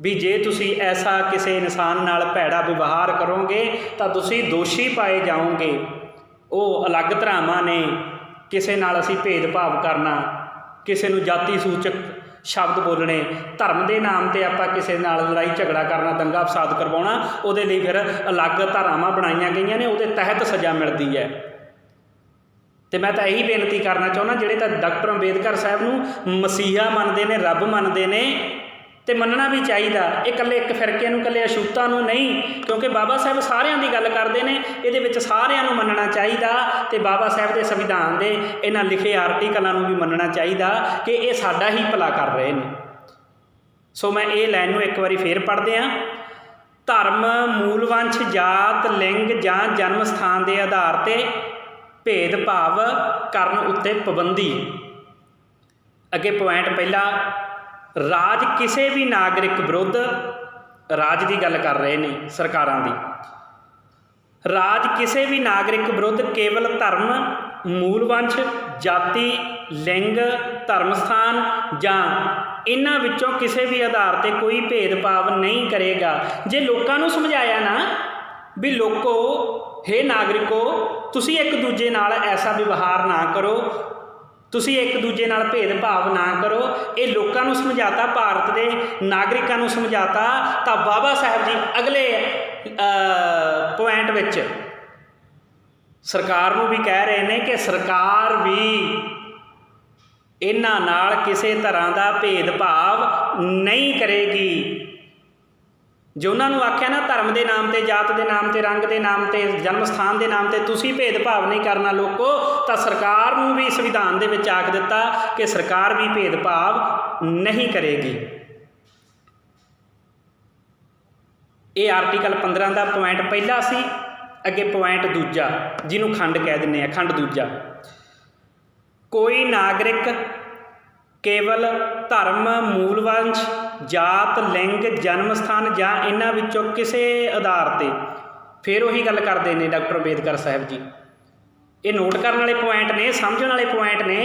ਵੀ ਜੇ ਤੁਸੀਂ ਐਸਾ ਕਿਸੇ ਇਨਸਾਨ ਨਾਲ ਭੈੜਾ ਵਿਵਹਾਰ ਕਰੋਗੇ ਤਾਂ ਤੁਸੀਂ ਦੋਸ਼ੀ ਪਾਏ ਜਾਓਗੇ। ਉਹ ਅਲੱਗ ਧਾਰਾਵਾਂ ਨੇ। ਕਿਸੇ ਨਾਲ ਅਸੀਂ ਭੇਦਭਾਵ ਕਰਨਾ, ਕਿਸੇ ਨੂੰ ਜਾਤੀ ਸੂਚਕ ਸ਼ਬਦ ਬੋਲਣੇ, ਧਰਮ ਦੇ ਨਾਮ 'ਤੇ ਆਪਾਂ ਕਿਸੇ ਨਾਲ ਲੜਾਈ ਝਗੜਾ ਕਰਨਾ, ਦੰਗਾ ਫਸਾਦ ਕਰਵਾਉਣਾ, ਉਹਦੇ ਲਈ ਫਿਰ ਅਲੱਗ ਧਾਰਾਵਾਂ ਬਣਾਈਆਂ ਗਈਆਂ ਨੇ, ਉਹਦੇ ਤਹਿਤ ਸਜ਼ਾ ਮਿਲਦੀ ਹੈ। ਅਤੇ ਮੈਂ ਤਾਂ ਇਹੀ ਬੇਨਤੀ ਕਰਨਾ ਚਾਹੁੰਦਾ, ਜਿਹੜੇ ਤਾਂ ਡਾਕਟਰ ਅੰਬੇਦਕਰ ਸਾਹਿਬ ਨੂੰ ਮਸੀਹਾ ਮੰਨਦੇ ਨੇ, ਰੱਬ ਮੰਨਦੇ ਨੇ, ਅਤੇ ਮੰਨਣਾ ਵੀ ਚਾਹੀਦਾ। ਇਹ ਇਕੱਲੇ ਇੱਕ ਫਿਰਕੇ ਨੂੰ, ਇਕੱਲੇ ਅਛੂਤਾਂ ਨੂੰ ਨਹੀਂ, ਕਿਉਂਕਿ ਬਾਬਾ ਸਾਹਿਬ ਸਾਰਿਆਂ ਦੀ ਗੱਲ ਕਰਦੇ ਨੇ, ਇਹਦੇ ਵਿੱਚ ਸਾਰਿਆਂ ਨੂੰ ਮੰਨਣਾ ਚਾਹੀਦਾ। ਅਤੇ ਬਾਬਾ ਸਾਹਿਬ ਦੇ ਸੰਵਿਧਾਨ ਦੇ ਇਹਨਾਂ ਲਿਖੇ ਆਰਟੀਕਲਾਂ ਨੂੰ ਵੀ ਮੰਨਣਾ ਚਾਹੀਦਾ ਕਿ ਇਹ ਸਾਡਾ ਹੀ ਭਲਾ ਕਰ ਰਹੇ ਨੇ। ਸੋ ਮੈਂ ਇਹ ਲਾਈਨ ਨੂੰ ਇੱਕ ਵਾਰੀ ਫੇਰ ਪੜ੍ਹਦੇ ਹਾਂ। ਧਰਮ, ਮੂਲਵੰਸ਼, ਜਾਤ, ਲਿੰਗ ਜਾਂ ਜਨਮ ਸਥਾਨ ਦੇ ਆਧਾਰ 'ਤੇ ਭੇਦਭਾਵ ਕਰਨ ਉੱਤੇ ਪਾਬੰਦੀ। ਅੱਗੇ ਪੁਆਇੰਟ ਪਹਿਲਾ, ਰਾਜ ਕਿਸੇ ਵੀ ਨਾਗਰਿਕ ਵਿਰੁੱਧ, ਰਾਜ ਦੀ ਗੱਲ ਕਰ ਰਹੇ ਨੇ ਸਰਕਾਰਾਂ ਦੀ, ਰਾਜ ਕਿਸੇ ਵੀ ਨਾਗਰਿਕ ਵਿਰੁੱਧ ਕੇਵਲ ਧਰਮ, ਮੂਲਵੰਸ਼, ਜਾਤੀ, ਲਿੰਗ, ਧਰਮ ਸਥਾਨ ਜਾਂ ਇਹਨਾਂ ਵਿੱਚੋਂ ਕਿਸੇ ਵੀ ਆਧਾਰ 'ਤੇ ਕੋਈ ਭੇਦਭਾਵ ਨਹੀਂ ਕਰੇਗਾ। ਜੇ ਲੋਕਾਂ ਨੂੰ ਸਮਝਾਇਆ ਨਾ ਵੀ ਲੋਕੋ, ਹੇ ਨਾਗਰਿਕੋ, ਤੁਸੀਂ ਇੱਕ ਦੂਜੇ ਨਾਲ ਐਸਾ ਵਿਵਹਾਰ ਨਾ ਕਰੋ, ਤੁਸੀਂ ਇੱਕ ਦੂਜੇ ਨਾਲ ਭੇਦਭਾਵ ਨਾ ਕਰੋ, ਇਹ ਲੋਕਾਂ ਨੂੰ ਸਮਝਾਤਾ, ਭਾਰਤ ਦੇ ਨਾਗਰਿਕਾਂ ਨੂੰ ਸਮਝਾਤਾ, ਤਾਂ ਬਾਬਾ ਸਾਹਿਬ ਜੀ ਅਗਲੇ ਪੁਆਇੰਟ ਵਿੱਚ ਸਰਕਾਰ ਨੂੰ ਵੀ ਕਹਿ ਰਹੇ ਨੇ ਕਿ ਸਰਕਾਰ ਵੀ ਇਹਨਾਂ ਨਾਲ ਕਿਸੇ ਤਰ੍ਹਾਂ ਦਾ ਭੇਦਭਾਵ ਨਹੀਂ ਕਰੇਗੀ। ਜੇ ਉਹਨਾਂ ਨੂੰ ਆਖਿਆ ਨਾ ਧਰਮ ਦੇ ਨਾਮ 'ਤੇ, ਜਾਤ ਦੇ ਨਾਮ 'ਤੇ, ਰੰਗ ਦੇ ਨਾਮ 'ਤੇ, ਜਨਮ ਸਥਾਨ ਦੇ ਨਾਮ 'ਤੇ ਤੁਸੀਂ ਭੇਦਭਾਵ ਨਹੀਂ ਕਰਨਾ ਲੋਕੋ, ਤਾਂ ਸਰਕਾਰ ਨੂੰ ਵੀ ਸੰਵਿਧਾਨ ਦੇ ਵਿੱਚ ਆਖ ਦਿੱਤਾ ਕਿ ਸਰਕਾਰ ਵੀ ਭੇਦਭਾਵ ਨਹੀਂ ਕਰੇਗੀ। ਇਹ ਆਰਟੀਕਲ 15 ਦਾ ਪੁਆਇੰਟ ਪਹਿਲਾ ਸੀ। ਅੱਗੇ ਪੁਆਇੰਟ ਦੂਜਾ, ਜਿਹਨੂੰ ਖੰਡ ਕਹਿ ਦਿੰਦੇ ਆ, ਖੰਡ ਦੂਜਾ, ਕੋਈ ਨਾਗਰਿਕ ਕੇਵਲ ਧਰਮ, ਮੂਲਵੰਸ਼, ਜਾਤ, ਲਿੰਗ, ਜਨਮ ਸਥਾਨ ਜਾਂ ਇਹਨਾਂ ਵਿੱਚੋਂ ਕਿਸੇ ਆਧਾਰ 'ਤੇ, ਫਿਰ ਉਹੀ ਗੱਲ ਕਰਦੇ ਨੇ ਡਾਕਟਰ ਅੰਬੇਦਕਰ ਸਾਹਿਬ ਜੀ। ਇਹ ਨੋਟ ਕਰਨ ਵਾਲੇ ਪੁਆਇੰਟ ਨੇ, ਸਮਝਣ ਵਾਲੇ ਪੁਆਇੰਟ ਨੇ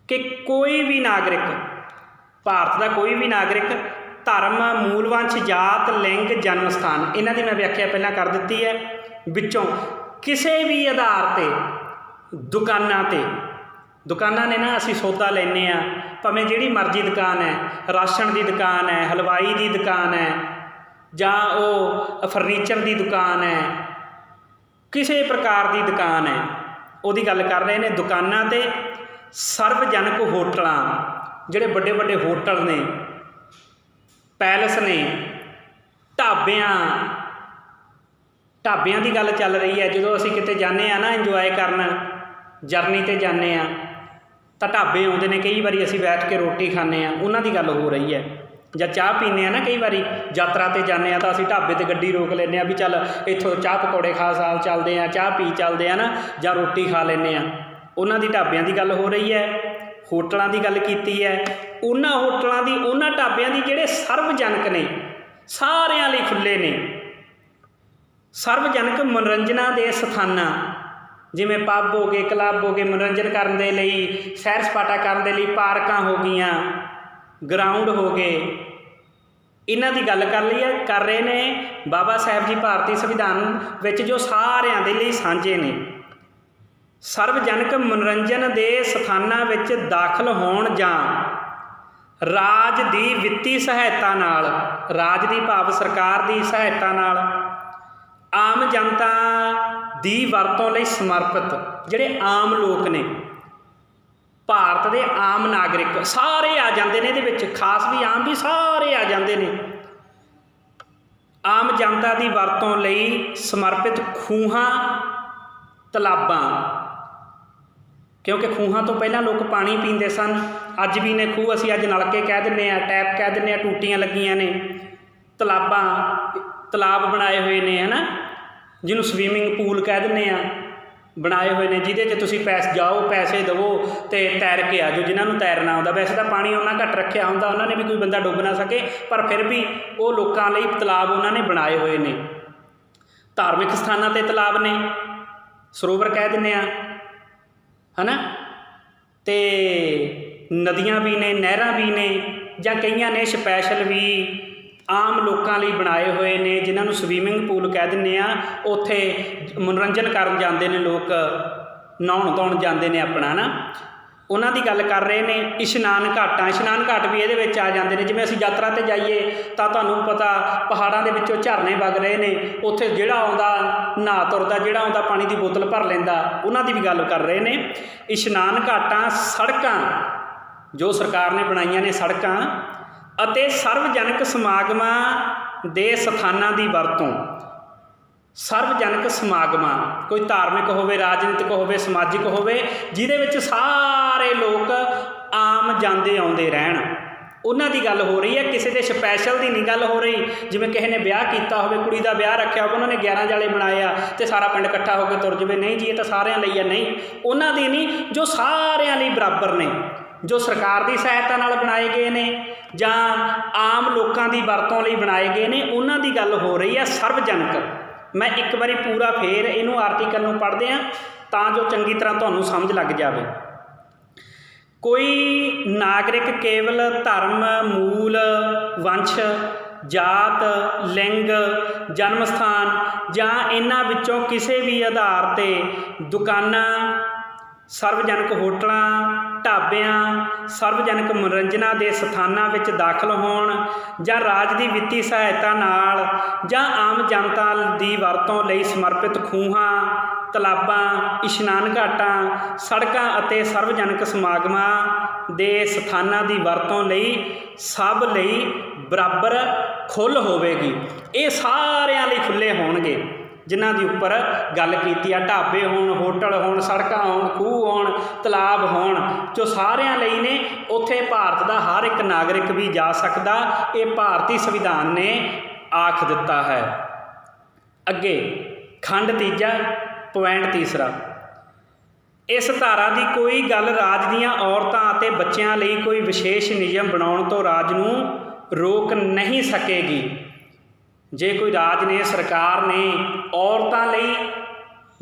ਕਿ ਕੋਈ ਵੀ ਨਾਗਰਿਕ, ਭਾਰਤ ਦਾ ਕੋਈ ਵੀ ਨਾਗਰਿਕ ਧਰਮ, ਮੂਲਵੰਸ਼, ਜਾਤ, ਲਿੰਗ, ਜਨਮ ਸਥਾਨ, ਇਹਨਾਂ ਦੀ ਮੈਂ ਵਿਆਖਿਆ ਪਹਿਲਾਂ ਕਰ ਦਿੱਤੀ ਹੈ, ਵਿੱਚੋਂ ਕਿਸੇ ਵੀ ਆਧਾਰ 'ਤੇ ਦੁਕਾਨਾਂ 'ਤੇ ਦੁਕਾਨਾਂ ਨੇ ਨਾ, ਅਸੀਂ ਸੌਦਾ ਲੈਂਦੇ ਹਾਂ, ਭਾਵੇਂ ਜਿਹੜੀ ਮਰਜ਼ੀ ਦੁਕਾਨ ਹੈ, ਰਾਸ਼ਨ ਦੀ ਦੁਕਾਨ ਹੈ, ਹਲਵਾਈ ਦੀ ਦੁਕਾਨ ਹੈ, ਜਾਂ ਉਹ ਫਰਨੀਚਰ ਦੀ ਦੁਕਾਨ ਹੈ, ਕਿਸੇ ਪ੍ਰਕਾਰ ਦੀ ਦੁਕਾਨ ਹੈ, ਉਹਦੀ ਗੱਲ ਕਰ ਰਹੇ ਨੇ। ਦੁਕਾਨਾਂ 'ਤੇ ਸਰਵਜਨਕ ਹੋਟਲਾਂ, ਜਿਹੜੇ ਵੱਡੇ ਵੱਡੇ ਹੋਟਲ ਨੇ, ਪੈਲਸ ਨੇ, ਢਾਬਿਆਂ ਦੀ ਗੱਲ ਚੱਲ ਰਹੀ ਹੈ। ਜਦੋਂ ਅਸੀਂ ਕਿਤੇ ਜਾਂਦੇ ਹਾਂ ਨਾ ਇੰਜੋਏ ਕਰਨ, ਜਰਨੀ 'ਤੇ ਜਾਂਦੇ ਹਾਂ, ਤਾਂ ਢਾਬੇ ਆਉਂਦੇ ਨੇ, ਕਈ ਵਾਰੀ ਅਸੀਂ ਬੈਠ ਕੇ ਰੋਟੀ ਖਾਂਦੇ ਹਾਂ, ਉਹਨਾਂ ਦੀ ਗੱਲ ਹੋ ਰਹੀ ਹੈ। ਜਾਂ ਚਾਹ ਪੀਂਦੇ ਹਾਂ ਨਾ, ਕਈ ਵਾਰੀ ਯਾਤਰਾ 'ਤੇ ਜਾਂਦੇ ਹਾਂ ਤਾਂ ਅਸੀਂ ਢਾਬੇ 'ਤੇ ਗੱਡੀ ਰੋਕ ਲੈਂਦੇ ਹਾਂ ਵੀ ਚੱਲ ਇੱਥੋਂ ਚਾਹ ਪਕੌੜੇ ਖਾ ਸਾਲ ਚੱਲਦੇ ਹਾਂ, ਚਾਹ ਪੀ ਚੱਲਦੇ ਹਾਂ ਨਾ, ਜਾਂ ਰੋਟੀ ਖਾ ਲੈਂਦੇ ਹਾਂ, ਉਹਨਾਂ ਦੀ ਢਾਬਿਆਂ ਦੀ ਗੱਲ ਹੋ ਰਹੀ ਹੈ। ਹੋਟਲਾਂ ਦੀ ਗੱਲ ਕੀਤੀ ਹੈ, ਉਹਨਾਂ ਹੋਟਲਾਂ ਦੀ, ਉਹਨਾਂ ਢਾਬਿਆਂ ਦੀ ਜਿਹੜੇ ਸਰਵਜਨਕ ਨੇ, ਸਾਰਿਆਂ ਲਈ ਖੁੱਲ੍ਹੇ ਨੇ। ਸਰਵਜਨਕ ਮਨੋਰੰਜਨਾਂ ਦੇ ਸਥਾਨਾਂ, ਜਿਵੇਂ ਪੱਬ ਹੋ ਗਏ, ਕਲੱਬ ਹੋ ਗਏ, ਮਨੋਰੰਜਨ ਕਰਨ ਦੇ ਲਈ, ਸੈਰ ਸਪਾਟਾ ਕਰਨ ਦੇ ਲਈ ਪਾਰਕਾਂ ਹੋ ਗਈਆਂ, ਗਰਾਊਂਡ ਹੋ ਗਏ, ਇਹਨਾਂ ਦੀ ਗੱਲ ਕਰ ਰਹੇ ਨੇ ਬਾਬਾ ਸਾਹਿਬ ਜੀ ਭਾਰਤੀ ਸੰਵਿਧਾਨ ਵਿੱਚ, ਜੋ ਸਾਰਿਆਂ ਦੇ ਲਈ ਸਾਂਝੇ ਨੇ। ਸਰਵਜਨਕ ਮਨੋਰੰਜਨ ਦੇ ਸਥਾਨਾਂ ਵਿੱਚ ਦਾਖਲ ਹੋਣ ਜਾਂ ਰਾਜ ਦੀ ਵਿੱਤੀ ਸਹਾਇਤਾ ਨਾਲ, ਰਾਜ ਦੀ ਭਾਵ ਸਰਕਾਰ ਦੀ ਸਹਾਇਤਾ ਨਾਲ, ਆਮ ਜਨਤਾ ਦੀ ਵਰਤੋਂ ਲਈ ਸਮਰਪਿਤ, ਜਿਹੜੇ ਆਮ ਲੋਕ ਨੇ, ਭਾਰਤ ਦੇ ਆਮ ਨਾਗਰਿਕ ਸਾਰੇ ਆ ਜਾਂਦੇ ਨੇ ਇਹਦੇ ਵਿੱਚ, ਖਾਸ ਵੀ ਆਮ ਵੀ ਸਾਰੇ ਆ ਜਾਂਦੇ ਨੇ। ਆਮ ਜਨਤਾ ਦੀ ਵਰਤੋਂ ਲਈ ਸਮਰਪਿਤ ਖੂਹਾਂ, ਤਲਾਬਾਂ, ਕਿਉਂਕਿ ਖੂਹਾਂ ਤੋਂ ਪਹਿਲਾਂ ਲੋਕ ਪਾਣੀ ਪੀਂਦੇ ਸਨ, ਅੱਜ ਵੀ ਨੇ ਖੂਹ, ਅਸੀਂ ਅੱਜ ਨਲਕੇ ਕਹਿ ਦਿੰਦੇ ਹਾਂ, ਟੈਪ ਕਹਿ ਦਿੰਦੇ ਹਾਂ, ਟੂਟੀਆਂ ਲੱਗੀਆਂ ਨੇ, ਤਲਾਬ ਬਣਾਏ ਹੋਏ ਨੇ, ਹੈ ਨਾ, ਜਿਹਨੂੰ ਸਵੀਮਿੰਗ ਪੂਲ ਕਹਿ ਦਿੰਦੇ ਹਾਂ, ਬਣਾਏ ਹੋਏ ਨੇ, ਜਿਹਦੇ 'ਚ ਤੁਸੀਂ ਪੈਸੇ ਦੇਵੋ ਅਤੇ ਤੈਰ ਕੇ ਆ ਜਾਓ, ਜਿਨ੍ਹਾਂ ਨੂੰ ਤੈਰਨਾ ਆਉਂਦਾ। ਵੈਸੇ ਤਾਂ ਪਾਣੀ ਉਹਨਾਂ ਘੱਟ ਰੱਖਿਆ ਹੁੰਦਾ, ਉਹਨਾਂ ਨੇ ਵੀ ਕੋਈ ਬੰਦਾ ਡੁੱਬ ਨਾ ਸਕੇ, ਪਰ ਫਿਰ ਵੀ ਉਹ ਲੋਕਾਂ ਲਈ ਤਲਾਬ ਉਹਨਾਂ ਨੇ ਬਣਾਏ ਹੋਏ ਨੇ। ਧਾਰਮਿਕ ਸਥਾਨਾਂ 'ਤੇ ਤਲਾਬ ਨੇ, ਸਰੋਵਰ ਕਹਿ ਦਿੰਦੇ ਹਾਂ, ਹੈ ਨਾ, ਅਤੇ ਨਦੀਆਂ ਵੀ ਨੇ, ਨਹਿਰਾਂ ਵੀ ਨੇ, ਜਾਂ ਕਈਆਂ ਨੇ ਸਪੈਸ਼ਲ ਵੀ ਆਮ ਲੋਕਾਂ ਲਈ ਬਣਾਏ ਹੋਏ ਨੇ, ਜਿਨ੍ਹਾਂ ਨੂੰ ਸਵੀਮਿੰਗ ਪੂਲ ਕਹਿ ਦਿੰਦੇ ਹਾਂ। ਉੱਥੇ ਮਨੋਰੰਜਨ ਕਰਨ ਜਾਂਦੇ ਨੇ ਲੋਕ, ਨਹਾਉਣ ਧੋਣ ਜਾਂਦੇ ਨੇ ਆਪਣਾ ਨਾ, ਉਹਨਾਂ ਦੀ ਗੱਲ ਕਰ ਰਹੇ ਨੇ। ਇਸ਼ਨਾਨ ਘਾਟ ਵੀ ਇਹਦੇ ਵਿੱਚ ਆ ਜਾਂਦੇ ਨੇ। ਜਿਵੇਂ ਅਸੀਂ ਯਾਤਰਾ 'ਤੇ ਜਾਈਏ ਤਾਂ ਤੁਹਾਨੂੰ ਪਤਾ ਪਹਾੜਾਂ ਦੇ ਵਿੱਚੋਂ ਝਰਨੇ ਵਗ ਰਹੇ ਨੇ, ਉੱਥੇ ਜਿਹੜਾ ਆਉਂਦਾ ਨਹਾ ਤੁਰਦਾ, ਜਿਹੜਾ ਆਉਂਦਾ ਪਾਣੀ ਦੀ ਬੋਤਲ ਭਰ ਲੈਂਦਾ, ਉਹਨਾਂ ਦੀ ਵੀ ਗੱਲ ਕਰ ਰਹੇ ਨੇ। ਇਸ਼ਨਾਨ ਘਾਟਾਂ, ਸੜਕਾਂ ਜੋ ਸਰਕਾਰ ਨੇ ਬਣਾਈਆਂ ਨੇ, ਸੜਕਾਂ ਅਤੇ ਸਰਵਜਨਕ ਸਮਾਗਮਾਂ ਦੇ ਸਥਾਨਾਂ ਦੀ ਵਰਤੋਂ। ਸਰਵਜਨਕ ਸਮਾਗਮਾਂ, ਕੋਈ ਧਾਰਮਿਕ ਹੋਵੇ, ਰਾਜਨੀਤਿਕ ਹੋਵੇ, ਸਮਾਜਿਕ ਹੋਵੇ, ਜਿਹਦੇ ਵਿੱਚ ਸਾਰੇ ਲੋਕ ਆਮ ਜਾਂਦੇ ਆਉਂਦੇ ਰਹਿਣ, ਉਹਨਾਂ ਦੀ ਗੱਲ ਹੋ ਰਹੀ ਹੈ। ਕਿਸੇ ਦੇ ਸਪੈਸ਼ਲ ਦੀ ਨਹੀਂ ਗੱਲ ਹੋ ਰਹੀ, ਜਿਵੇਂ ਕਿਸੇ ਨੇ ਵਿਆਹ ਕੀਤਾ ਹੋਵੇ, ਕੁੜੀ ਦਾ ਵਿਆਹ ਰੱਖਿਆ ਹੋਵੇ, ਉਹਨਾਂ ਨੇ 11 ਜਾਲੇ ਬਣਾਏ ਆ ਅਤੇ ਸਾਰਾ ਪਿੰਡ ਇਕੱਠਾ ਹੋ ਕੇ ਤੁਰ ਜਾਵੇ, ਨਹੀਂ ਜੀ ਇਹ ਤਾਂ ਸਾਰਿਆਂ ਲਈ ਆ, ਨਹੀਂ, ਉਹਨਾਂ ਦੀ ਨਹੀਂ, ਜੋ ਸਾਰਿਆਂ ਲਈ ਬਰਾਬਰ ਨੇ, ਜੋ ਸਰਕਾਰ ਦੀ ਸਹਾਇਤਾ ਨਾਲ ਬਣਾਏ ਗਏ ਨੇ ਜਾਂ ਆਮ ਲੋਕਾਂ ਦੀ ਵਰਤੋਂ ਲਈ ਬਣਾਏ ਗਏ ਨੇ, ਉਹਨਾਂ ਦੀ ਗੱਲ ਹੋ ਰਹੀ ਹੈ। ਸਰਵਜਨਕ, ਮੈਂ ਇੱਕ ਵਾਰੀ ਪੂਰਾ ਫੇਰ ਇਹਨੂੰ ਆਰਟੀਕਲ ਨੂੰ ਪੜ੍ਹਦੇ ਹਾਂ ਤਾਂ ਜੋ ਚੰਗੀ ਤਰ੍ਹਾਂ ਤੁਹਾਨੂੰ ਸਮਝ ਲੱਗ ਜਾਵੇ। ਕੋਈ ਨਾਗਰਿਕ ਕੇਵਲ ਧਰਮ, ਮੂਲ, ਵੰਸ਼, ਜਾਤ, ਲਿੰਗ, ਜਨਮ ਸਥਾਨ ਜਾਂ ਇਹਨਾਂ ਵਿੱਚੋਂ ਕਿਸੇ ਵੀ ਆਧਾਰ 'ਤੇ ਦੁਕਾਨਾਂ, ਸਰਵਜਨਕ ਹੋਟਲਾਂ, ਢਾਬਿਆਂ, ਸਰਵਜਨਕ ਮਨੋਰੰਜਨਾਂ ਦੇ ਸਥਾਨਾਂ ਵਿੱਚ ਦਾਖਲ ਹੋਣ ਜਾਂ ਰਾਜ ਦੀ ਵਿੱਤੀ ਸਹਾਇਤਾ ਨਾਲ ਜਾਂ ਆਮ ਜਨਤਾ ਦੀ ਵਰਤੋਂ ਲਈ ਸਮਰਪਿਤ ਖੂਹਾਂ, ਤਲਾਬਾਂ, ਇਸ਼ਨਾਨ ਘਾਟਾਂ, ਸੜਕਾਂ ਅਤੇ ਸਰਵਜਨਕ ਸਮਾਗਮਾਂ ਦੇ ਸਥਾਨਾਂ ਦੀ ਵਰਤੋਂ ਲਈ ਸਭ ਲਈ ਬਰਾਬਰ ਖੁੱਲ੍ਹ ਹੋਵੇਗੀ। ਇਹ ਸਾਰਿਆਂ ਲਈ ਖੁੱਲ੍ਹੇ ਹੋਣਗੇ ਜਿਨ੍ਹਾਂ ਦੀ ਉੱਪਰ ਗੱਲ ਕੀਤੀ ਆ। ਢਾਬੇ ਹੋਣ, ਹੋਟਲ ਹੋਣ, ਸੜਕਾਂ ਹੋਣ, ਖੂਹ ਹੋਣ, ਤਲਾਬ ਹੋਣ, ਜੋ ਸਾਰਿਆਂ ਲਈ ਨੇ। ਉੱਥੇ ਭਾਰਤ ਦਾ ਹਰ ਇੱਕ ਨਾਗਰਿਕ ਵੀ ਜਾ ਸਕਦਾ, ਇਹ ਭਾਰਤੀ ਸੰਵਿਧਾਨ ਨੇ ਆਖ ਦਿੱਤਾ ਹੈ। ਅੱਗੇ ਖੰਡ ਤੀਜਾ, ਪੁਆਇੰਟ ਤੀਸਰਾ, ਇਸ ਧਾਰਾ ਦੀ ਕੋਈ ਗੱਲ ਰਾਜ ਦੀਆਂ ਔਰਤਾਂ ਅਤੇ ਬੱਚਿਆਂ ਲਈ ਕੋਈ ਵਿਸ਼ੇਸ਼ ਨਿਯਮ ਬਣਾਉਣ ਤੋਂ ਰਾਜ ਨੂੰ ਰੋਕ ਨਹੀਂ ਸਕੇਗੀ। ਜੇ ਕੋਈ ਰਾਜ ਨੇ, ਸਰਕਾਰ ਨੇ ਔਰਤਾਂ ਲਈ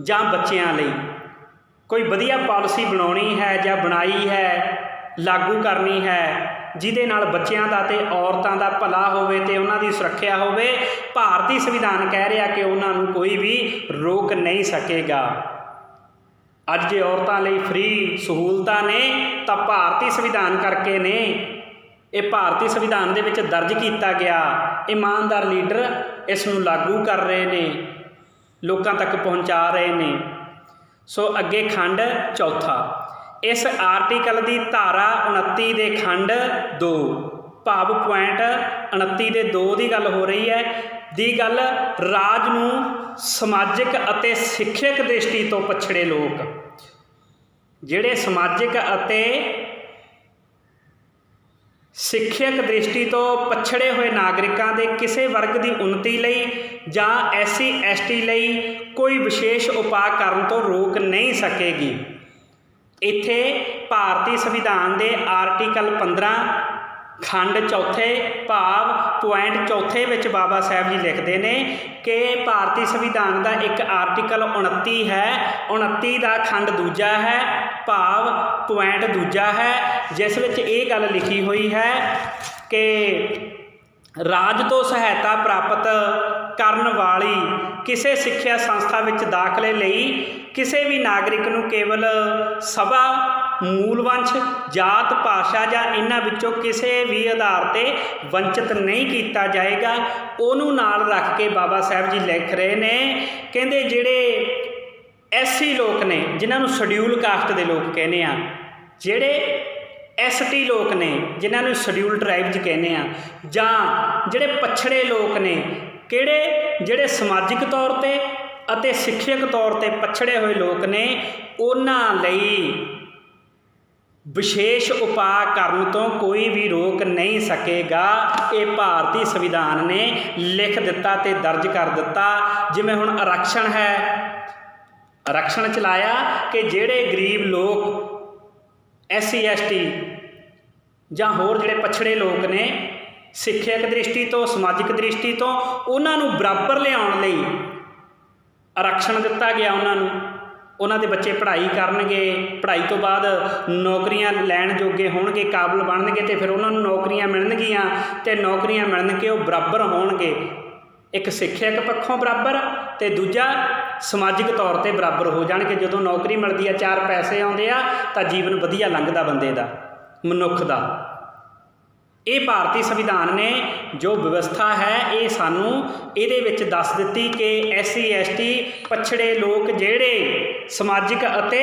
ਜਾਂ ਬੱਚਿਆਂ ਲਈ ਕੋਈ ਵਧੀਆ ਪਾਲਿਸੀ ਬਣਾਉਣੀ ਹੈ ਜਾਂ ਬਣਾਈ ਹੈ, ਲਾਗੂ ਕਰਨੀ ਹੈ, ਜਿਹਦੇ ਨਾਲ ਬੱਚਿਆਂ ਦਾ ਅਤੇ ਔਰਤਾਂ ਦਾ ਭਲਾ ਹੋਵੇ ਅਤੇ ਉਹਨਾਂ ਦੀ ਸੁਰੱਖਿਆ ਹੋਵੇ, ਭਾਰਤੀ ਸੰਵਿਧਾਨ ਕਹਿ ਰਿਹਾ ਕਿ ਉਹਨਾਂ ਨੂੰ ਕੋਈ ਵੀ ਰੋਕ ਨਹੀਂ ਸਕੇਗਾ। ਅੱਜ ਜੇ ਔਰਤਾਂ ਲਈ ਫ੍ਰੀ ਸਹੂਲਤਾਂ ਨੇ ਤਾਂ ਭਾਰਤੀ ਸੰਵਿਧਾਨ ਕਰਕੇ ਨੇ। ਇਹ ਭਾਰਤੀ ਸੰਵਿਧਾਨ ਦੇ ਵਿੱਚ ਦਰਜ ਕੀਤਾ ਗਿਆ। ਇਮਾਨਦਾਰ ਲੀਡਰ ਇਸ ਨੂੰ ਲਾਗੂ ਕਰ ਰਹੇ ਨੇ, ਲੋਕਾਂ ਤੱਕ ਪਹੁੰਚਾ ਰਹੇ ਨੇ। ਸੋ ਅੱਗੇ ਖੰਡ ਚੌਥਾ, ਇਸ ਆਰਟੀਕਲ ਦੀ ਧਾਰਾ 29 ਦੇ ਖੰਡ 2 ਭਾਵ ਪੁਆਇੰਟ 29 ਦੇ 2 ਦੀ ਗੱਲ ਹੋ ਰਹੀ ਹੈ। ਦੀ ਗੱਲ ਰਾਜ ਨੂੰ ਸਮਾਜਿਕ ਅਤੇ ਸਿੱਖਿਅਕ ਦ੍ਰਿਸ਼ਟੀ ਤੋਂ ਪਛੜੇ ਲੋਕ, ਜਿਹੜੇ ਸਮਾਜਿਕ ਅਤੇ ਸਿੱਖਿਅਕ ਦ੍ਰਿਸ਼ਟੀ ਤੋਂ ਪਛੜੇ ਹੋਏ ਨਾਗਰਿਕਾਂ ਦੇ ਕਿਸੇ ਵਰਗ ਦੀ ਉੱਨਤੀ ਲਈ ਜਾਂ SC ST ਲਈ ਕੋਈ ਵਿਸ਼ੇਸ਼ ਉਪਾਅ ਕਰਨ ਤੋਂ ਰੋਕ ਨਹੀਂ ਸਕੇਗੀ। ਇੱਥੇ ਭਾਰਤੀ ਸੰਵਿਧਾਨ ਦੇ ਆਰਟੀਕਲ 15 ਖੰਡ ਚੌਥੇ ਭਾਵ ਪੁਆਇੰਟ ਚੌਥੇ ਵਿੱਚ ਬਾਬਾ ਸਾਹਿਬ ਜੀ ਲਿਖਦੇ ਨੇ ਕਿ ਭਾਰਤੀ ਸੰਵਿਧਾਨ ਦਾ ਇੱਕ ਆਰਟੀਕਲ 29 ਹੈ, 29 ਦਾ ਖੰਡ ਦੂਜਾ ਹੈ ਭਾਵ ਪੁਆਇੰਟ ਦੂਜਾ ਹੈ, ਜਿਸ ਵਿੱਚ ਇਹ ਗੱਲ ਲਿਖੀ ਹੋਈ ਹੈ ਕਿ ਰਾਜ ਤੋਂ ਸਹਾਇਤਾ ਪ੍ਰਾਪਤ ਕਰਨ ਵਾਲੀ ਕਿਸੇ ਸਿੱਖਿਆ ਸੰਸਥਾ ਵਿੱਚ ਦਾਖਲੇ ਲਈ ਕਿਸੇ ਵੀ ਨਾਗਰਿਕ ਨੂੰ ਕੇਵਲ ਸਭਾ, ਮੂਲ ਵੰਸ਼, ਜਾਤ, ਭਾਸ਼ਾ ਜਾਂ ਇਹਨਾਂ ਵਿੱਚੋਂ ਕਿਸੇ ਵੀ ਆਧਾਰ 'ਤੇ ਵੰਚਿਤ ਨਹੀਂ ਕੀਤਾ ਜਾਏਗਾ। ਉਹਨੂੰ ਨਾਲ ਰੱਖ ਕੇ ਬਾਬਾ ਸਾਹਿਬ ਜੀ ਲਿਖ ਰਹੇ ਨੇ, ਕਹਿੰਦੇ ਜਿਹੜੇ SC ਲੋਕ ਨੇ, ਜਿਨ੍ਹਾਂ ਨੂੰ ਸ਼ਡਿਊਲ ਕਾਸਟ ਦੇ ਲੋਕ ਕਹਿੰਦੇ ਆ, ਜਿਹੜੇ ST ਲੋਕ ਨੇ ਜਿਨ੍ਹਾਂ ਨੂੰ ਸ਼ਡਿਊਲ ਟਰਾਈਬਜ਼ ਕਹਿੰਦੇ ਆ, ਜਾਂ ਜਿਹੜੇ ਪਛੜੇ ਲੋਕ ਨੇ, ਜਿਹੜੇ ਸਮਾਜਿਕ ਤੌਰ 'ਤੇ ਅਤੇ ਸਿੱਖਿਅਕ ਤੌਰ 'ਤੇ ਪਛੜੇ ਹੋਏ ਲੋਕ ਨੇ, ਉਹਨਾਂ ਲਈ ਵਿਸ਼ੇਸ਼ ਉਪਾਅ ਕਰਨ ਤੋਂ ਕੋਈ ਵੀ ਰੋਕ ਨਹੀਂ ਸਕੇਗਾ। ਇਹ ਭਾਰਤੀ ਸੰਵਿਧਾਨ ਨੇ ਲਿਖ ਦਿੱਤਾ ਤੇ ਦਰਜ ਕਰ ਦਿੱਤਾ। ਜਿਵੇਂ ਹੁਣ ਆਰਕਸ਼ਣ ਹੈ, ਆਰਕਸ਼ਣ ਚਲਾਇਆ ਕਿ ਜਿਹੜੇ ਗਰੀਬ ਲੋਕ SC ST ਜਾਂ ਹੋਰ ਜਿਹੜੇ ਪਛੜੇ ਲੋਕ ਨੇ ਸਿੱਖਿਅਕ ਦ੍ਰਿਸ਼ਟੀ ਤੋਂ, ਸਮਾਜਿਕ ਦ੍ਰਿਸ਼ਟੀ ਤੋਂ, ਉਹਨਾਂ ਨੂੰ ਬਰਾਬਰ ਲਿਆਉਣ ਲਈ ਆਰਕਸ਼ਣ ਦਿੱਤਾ ਗਿਆ। ਉਹਨਾਂ ਦੇ ਬੱਚੇ ਪੜ੍ਹਾਈ ਕਰਨਗੇ, ਪੜ੍ਹਾਈ ਤੋਂ ਬਾਅਦ ਨੌਕਰੀਆਂ ਲੈਣ ਜੋਗੇ ਹੋਣਗੇ, ਕਾਬਲ ਬਣਨਗੇ ਅਤੇ ਫਿਰ ਉਹਨਾਂ ਨੂੰ ਨੌਕਰੀਆਂ ਮਿਲਣਗੀਆਂ ਅਤੇ ਨੌਕਰੀਆਂ ਮਿਲਣ ਕੇ ਉਹ ਬਰਾਬਰ ਹੋਣਗੇ। ਇੱਕ ਸਿੱਖਿਅਕ ਪੱਖੋਂ ਬਰਾਬਰ ਅਤੇ ਦੂਜਾ ਸਮਾਜਿਕ ਤੌਰ 'ਤੇ ਬਰਾਬਰ ਹੋ ਜਾਣਗੇ। ਜਦੋਂ ਨੌਕਰੀ ਮਿਲਦੀ ਆ, 4 ਪੈਸੇ ਆਉਂਦੇ ਆ ਤਾਂ ਜੀਵਨ ਵਧੀਆ ਲੰਘਦਾ ਬੰਦੇ ਦਾ, ਮਨੁੱਖ ਦਾ। ਇਹ ਭਾਰਤੀ ਸੰਵਿਧਾਨ ਨੇ ਜੋ ਵਿਵਸਥਾ ਹੈ ਇਹ ਸਾਨੂੰ ਇਹਦੇ ਵਿੱਚ ਦੱਸ ਦਿੱਤੀ ਕਿ SC ST ਪਛੜੇ ਲੋਕ ਜਿਹੜੇ ਸਮਾਜਿਕ ਅਤੇ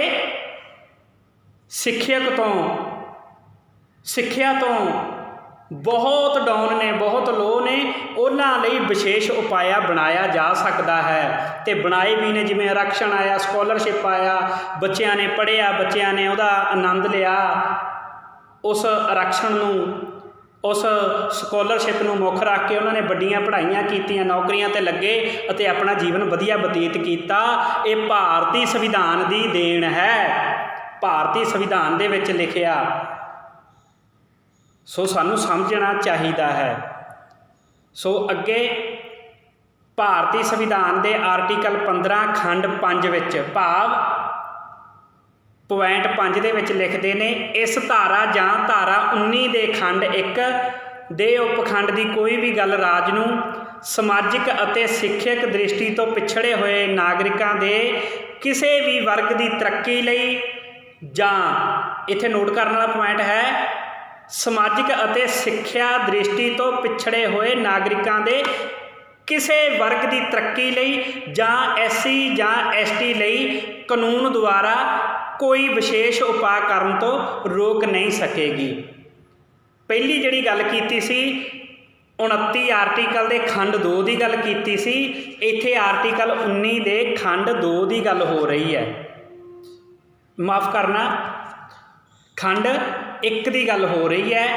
ਸਿੱਖਿਆ ਤੋਂ ਬਹੁਤ ਡਾਊਨ ਨੇ, ਬਹੁਤ ਲੋ ਨੇ, ਉਹਨਾਂ ਲਈ ਵਿਸ਼ੇਸ਼ ਉਪਾਅ ਬਣਾਇਆ ਜਾ ਸਕਦਾ ਹੈ ਅਤੇ ਬਣਾਏ ਵੀ ਨੇ। ਜਿਵੇਂ ਆਰਕਸ਼ਣ ਆਇਆ, ਸਕੋਲਰਸ਼ਿਪ ਆਇਆ, ਬੱਚਿਆਂ ਨੇ ਪੜ੍ਹਿਆ, ਬੱਚਿਆਂ ਨੇ ਉਹਦਾ ਆਨੰਦ ਲਿਆ, ਉਸ ਆਰਕਸ਼ਣ ਨੂੰ, ਉਸ ਸਕੋਲਰਸ਼ਿਪ ਨੂੰ ਮੁੱਖ ਰੱਖ ਕੇ ਉਹਨਾਂ ਨੇ ਵੱਡੀਆਂ ਪੜ੍ਹਾਈਆਂ ਕੀਤੀਆਂ, ਨੌਕਰੀਆਂ 'ਤੇ ਲੱਗੇ ਅਤੇ ਆਪਣਾ ਜੀਵਨ ਵਧੀਆ ਬਤੀਤ ਕੀਤਾ। ਇਹ ਭਾਰਤੀ ਸੰਵਿਧਾਨ ਦੀ ਦੇਣ ਹੈ, ਭਾਰਤੀ ਸੰਵਿਧਾਨ ਦੇ ਵਿੱਚ ਲਿਖਿਆ। ਸੋ ਸਾਨੂੰ ਸਮਝਣਾ ਚਾਹੀਦਾ ਹੈ। ਸੋ ਅੱਗੇ ਭਾਰਤੀ ਸੰਵਿਧਾਨ ਦੇ ਆਰਟੀਕਲ 15 ਖੰਡ 5 ਵਿੱਚ ਭਾਵ ਪੁਆਇੰਟ 5 ਦੇ ਵਿੱਚ ਲਿਖਦੇ ਨੇ, ਇਸ ਧਾਰਾ ਜਾਂ ਧਾਰਾ 19 ਦੇ ਖੰਡ 1 ਦੇ ਉਪਖੰਡ ਦੀ ਕੋਈ ਵੀ ਗੱਲ ਰਾਜ ਨੂੰ ਸਮਾਜਿਕ ਅਤੇ ਸਿੱਖਿਅਕ ਦ੍ਰਿਸ਼ਟੀ ਤੋਂ ਪਿਛੜੇ ਹੋਏ ਨਾਗਰਿਕਾਂ ਦੇ ਕਿਸੇ ਵੀ ਵਰਗ ਦੀ ਤਰੱਕੀ ਲਈ ਜਾਂ, ਇੱਥੇ ਨੋਟ ਕਰਨ ਵਾਲਾ ਪੁਆਇੰਟ ਹੈ, ਸਮਾਜਿਕ ਅਤੇ ਸਿੱਖਿਆ ਦ੍ਰਿਸ਼ਟੀ ਤੋਂ ਪਿਛੜੇ ਹੋਏ ਨਾਗਰਿਕਾਂ ਦੇ ਕਿਸੇ ਵਰਗ ਦੀ ਤਰੱਕੀ ਲਈ ਜਾਂ SC ਜਾਂ ST ਲਈ ਕਾਨੂੰਨ ਦੁਆਰਾ ਕੋਈ ਵਿਸ਼ੇਸ਼ ਉਪਾਅ ਕਰਨ ਤੋਂ ਰੋਕ ਨਹੀਂ ਸਕੇਗੀ। ਪਹਿਲੀ ਜਿਹੜੀ ਗੱਲ ਕੀਤੀ ਸੀ 29 ਆਰਟੀਕਲ ਦੇ ਖੰਡ 2 ਦੀ ਗੱਲ ਕੀਤੀ ਸੀ, ਇੱਥੇ ਆਰਟੀਕਲ 19 ਦੇ ਖੰਡ 2 ਦੀ ਗੱਲ ਹੋ ਰਹੀ ਹੈ। ਮਾਫ਼ ਕਰਨਾ, ਖੰਡ 1 ਦੀ ਗੱਲ ਹੋ ਰਹੀ ਹੈ।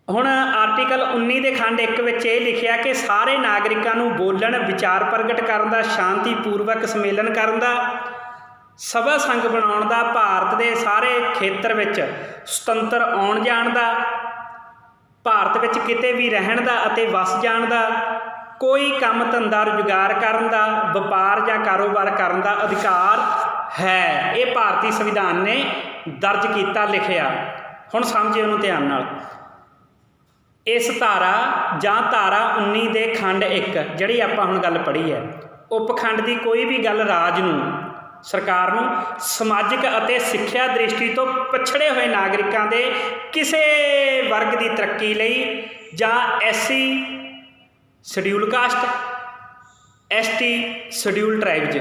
ਹੁਣ ਆਰਟੀਕਲ 19 ਦੇ ਖੰਡ 1 ਵਿੱਚ ਇਹ ਲਿਖਿਆ ਕਿ ਸਾਰੇ ਨਾਗਰਿਕਾਂ ਨੂੰ ਬੋਲਣ, ਵਿਚਾਰ ਪ੍ਰਗਟ ਕਰਨ ਦਾ, ਸ਼ਾਂਤੀਪੂਰਵਕ ਸੰਮੇਲਨ ਕਰਨ ਦਾ, ਸਭਾ ਸੰਘ ਬਣਾਉਣ ਦਾ, ਭਾਰਤ ਦੇ ਸਾਰੇ ਖੇਤਰ ਵਿੱਚ ਸੁਤੰਤਰ ਆਉਣ ਜਾਣ ਦਾ, ਭਾਰਤ ਵਿੱਚ ਕਿਤੇ ਵੀ ਰਹਿਣ ਦਾ ਅਤੇ ਵਸ ਜਾਣ ਦਾ, ਕੋਈ ਕੰਮ ਧੰਦਾ ਰੁਜ਼ਗਾਰ ਕਰਨ ਦਾ, ਵਪਾਰ ਜਾਂ ਕਾਰੋਬਾਰ ਕਰਨ ਦਾ ਅਧਿਕਾਰ ਹੈ। ਇਹ ਭਾਰਤੀ ਸੰਵਿਧਾਨ ਨੇ ਦਰਜ ਕੀਤਾ, ਲਿਖਿਆ। ਹੁਣ ਸਮਝਿਓ ਉਹਨੂੰ ਧਿਆਨ ਨਾਲ। ਇਸ ਧਾਰਾ ਜਾਂ ਧਾਰਾ 19 ਦੇ ਖੰਡ 1 ਜਿਹੜੀ ਆਪਾਂ ਹੁਣ ਗੱਲ ਪੜ੍ਹੀ ਹੈ, ਉਪਖੰਡ ਦੀ ਕੋਈ ਵੀ ਗੱਲ ਰਾਜ ਨੂੰ ਸਰਕਾਰ ਨੂੰ ਸਮਾਜਿਕ ਅਤੇ ਸਿੱਖਿਆ ਦ੍ਰਿਸ਼ਟੀ ਤੋਂ ਪਛੜੇ ਹੋਏ ਨਾਗਰਿਕਾਂ ਦੇ ਕਿਸੇ ਵਰਗ ਦੀ ਤਰੱਕੀ ਲਈ ਜਾਂ SC schedule caste, ST schedule tribes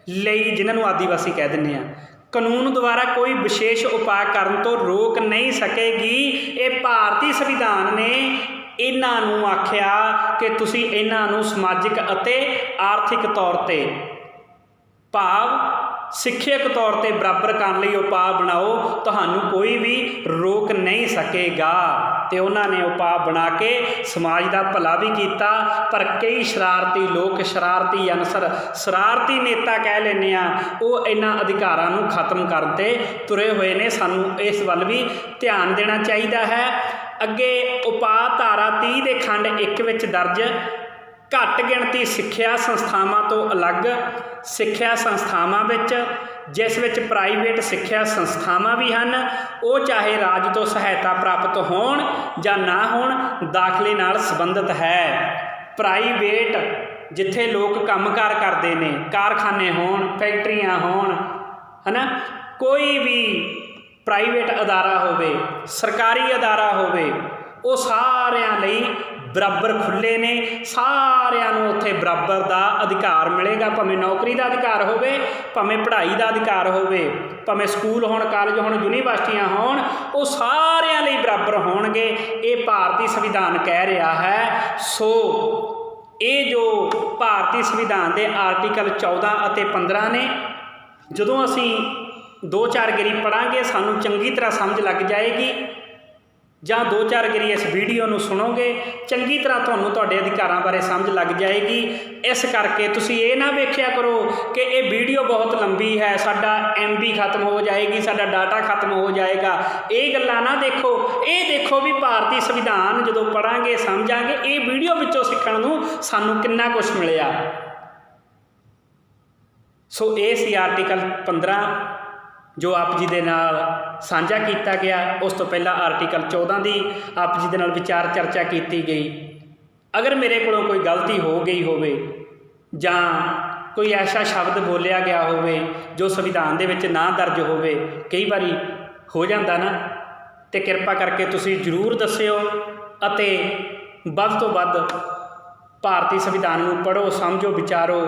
ਲਈ, ਜਿਨ੍ਹਾਂ ਨੂੰ ਆਦੀਵਾਸੀ ਕਹਿ ਦਿੰਦੇ ਆ, ਕਾਨੂੰਨ ਦੁਆਰਾ ਕੋਈ ਵਿਸ਼ੇਸ਼ ਉਪਾਅ ਕਰਨ ਤੋਂ ਰੋਕ ਨਹੀਂ ਸਕੇਗੀ। ਇਹ ਭਾਰਤੀ ਸੰਵਿਧਾਨ ਨੇ ਇਹਨਾਂ ਨੂੰ ਆਖਿਆ ਕਿ ਤੁਸੀਂ ਇਹਨਾਂ ਨੂੰ ਸਮਾਜਿਕ ਅਤੇ ਆਰਥਿਕ ਤੌਰ 'ਤੇ ਭਾਵ ਸਿੱਖਿਅਕ ਤੌਰ 'ਤੇ ਬਰਾਬਰ ਕਰਨ ਲਈ ਉਪਾਅ ਬਣਾਓ, ਤੁਹਾਨੂੰ ਕੋਈ ਵੀ ਰੋਕ ਨਹੀਂ ਸਕੇਗਾ। ਅਤੇ ਉਹਨਾਂ ਨੇ ਉਪਾਅ ਬਣਾ ਕੇ ਸਮਾਜ ਦਾ ਭਲਾ ਵੀ ਕੀਤਾ। ਪਰ ਕਈ ਸ਼ਰਾਰਤੀ ਲੋਕ, ਸ਼ਰਾਰਤੀ ਅਨਸਰ, ਸ਼ਰਾਰਤੀ ਨੇਤਾ ਕਹਿ ਲੈਂਦੇ ਆ, ਉਹ ਇਹਨਾਂ ਅਧਿਕਾਰਾਂ ਨੂੰ ਖਤਮ ਕਰਨ 'ਤੇ ਤੁਰੇ ਹੋਏ ਨੇ। ਸਾਨੂੰ ਇਸ ਵੱਲ ਵੀ ਧਿਆਨ ਦੇਣਾ ਚਾਹੀਦਾ ਹੈ। ਅੱਗੇ ਉਪਾਅ ਧਾਰਾ 30 ਦੇ ਖੰਡ 1 ਵਿੱਚ ਦਰਜ ਘੱਟ ਗਿਣਤੀ ਸਿੱਖਿਆ ਸੰਸਥਾਵਾਂ ਤੋਂ ਅਲੱਗ ਸਿੱਖਿਆ ਸੰਸਥਾਵਾਂ ਵਿੱਚ, ਜਿਸ ਵਿੱਚ ਪ੍ਰਾਈਵੇਟ ਸਿੱਖਿਆ ਸੰਸਥਾਵਾਂ ਵੀ ਹਨ, ਉਹ ਚਾਹੇ ਰਾਜ ਤੋਂ ਸਹਾਇਤਾ ਪ੍ਰਾਪਤ ਹੋਣ ਜਾਂ ਨਾ ਹੋਣ, ਦਾਖਲੇ ਨਾਲ ਸੰਬੰਧਿਤ ਹੈ। ਪ੍ਰਾਈਵੇਟ ਜਿੱਥੇ ਲੋਕ ਕੰਮਕਾਰ ਕਰਦੇ ਨੇ, ਕਾਰਖਾਨੇ ਹੋਣ, ਫੈਕਟਰੀਆਂ ਹੋਣ, ਹੈ ਨਾ, ਕੋਈ ਵੀ ਪ੍ਰਾਈਵੇਟ ਅਦਾਰਾ ਹੋਵੇ, ਸਰਕਾਰੀ ਅਦਾਰਾ ਹੋਵੇ, ਉਹ ਸਾਰਿਆਂ ਲਈ ਬਰਾਬਰ ਖੁੱਲ੍ਹੇ ਨੇ। ਸਾਰਿਆਂ ਨੂੰ ਉੱਥੇ ਬਰਾਬਰ ਦਾ ਅਧਿਕਾਰ ਮਿਲੇਗਾ, ਭਾਵੇਂ ਨੌਕਰੀ ਦਾ ਅਧਿਕਾਰ ਹੋਵੇ, ਭਾਵੇਂ ਪੜ੍ਹਾਈ ਦਾ ਅਧਿਕਾਰ ਹੋਵੇ, ਭਾਵੇਂ ਸਕੂਲ ਹੋਣ, ਕਾਲਜ ਹੋਣ, ਯੂਨੀਵਰਸਿਟੀਆਂ ਹੋਣ, ਉਹ ਸਾਰਿਆਂ ਲਈ ਬਰਾਬਰ ਹੋਣਗੇ। ਇਹ ਭਾਰਤੀ ਸੰਵਿਧਾਨ ਕਹਿ ਰਿਹਾ ਹੈ। ਸੋ ਇਹ ਜੋ ਭਾਰਤੀ ਸੰਵਿਧਾਨ ਦੇ ਆਰਟੀਕਲ 14 ਅਤੇ 15 ਨੇ, ਜਦੋਂ ਅਸੀਂ 2-4 ਗੇਰੀ ਪੜ੍ਹਾਂਗੇ ਸਾਨੂੰ ਚੰਗੀ ਤਰ੍ਹਾਂ ਸਮਝ ਲੱਗ ਜਾਏਗੀ, ਜਾਂ 2-4 ਗੇਰੀ ਇਸ ਵੀਡੀਓ ਨੂੰ ਸੁਣੋਗੇ, ਚੰਗੀ ਤਰ੍ਹਾਂ ਤੁਹਾਨੂੰ ਤੁਹਾਡੇ ਅਧਿਕਾਰਾਂ ਬਾਰੇ ਸਮਝ ਲੱਗ ਜਾਏਗੀ। ਇਸ ਕਰਕੇ ਤੁਸੀਂ ਇਹ ਨਾ ਵੇਖਿਆ ਕਰੋ ਕਿ ਇਹ ਵੀਡੀਓ ਬਹੁਤ ਲੰਬੀ ਹੈ, ਸਾਡਾ MB ਖਤਮ ਹੋ ਜਾਏਗੀ, ਸਾਡਾ ਡਾਟਾ ਖਤਮ ਹੋ ਜਾਏਗਾ। ਇਹ ਗੱਲਾਂ ਨਾ ਦੇਖੋ, ਇਹ ਦੇਖੋ ਵੀ ਭਾਰਤੀ ਸੰਵਿਧਾਨ ਜਦੋਂ ਪੜ੍ਹਾਂਗੇ, ਸਮਝਾਂਗੇ, ਇਹ ਵੀਡੀਓ ਵਿੱਚੋਂ ਸਿੱਖਣ ਨੂੰ ਸਾਨੂੰ ਕਿੰਨਾ ਕੁਛ ਮਿਲਿਆ। ਸੋ ਇਹ ਸੀ ਆਰਟੀਕਲ 15 ਜੋ ਆਪ ਜੀ ਦੇ ਨਾਲ ਸਾਂਝਾ ਕੀਤਾ ਗਿਆ। ਉਸ ਤੋਂ ਪਹਿਲਾਂ ਆਰਟੀਕਲ 14 ਦੀ ਆਪ ਜੀ ਦੇ ਨਾਲ ਵਿਚਾਰ ਚਰਚਾ ਕੀਤੀ ਗਈ। ਅਗਰ ਮੇਰੇ ਕੋਲੋਂ ਕੋਈ ਗਲਤੀ ਹੋ ਗਈ ਹੋਵੇ ਜਾਂ ਕੋਈ ਐਸਾ ਸ਼ਬਦ ਬੋਲਿਆ ਗਿਆ ਹੋਵੇ ਜੋ ਸੰਵਿਧਾਨ ਦੇ ਵਿੱਚ ਨਾ ਦਰਜ ਹੋਵੇ, ਕਈ ਵਾਰੀ ਹੋ ਜਾਂਦਾ ਨਾ, ਅਤੇ ਕਿਰਪਾ ਕਰਕੇ ਤੁਸੀਂ ਜ਼ਰੂਰ ਦੱਸਿਓ ਅਤੇ ਵੱਧ ਤੋਂ ਵੱਧ ਭਾਰਤੀ ਸੰਵਿਧਾਨ ਨੂੰ ਪੜ੍ਹੋ, ਸਮਝੋ, ਵਿਚਾਰੋ,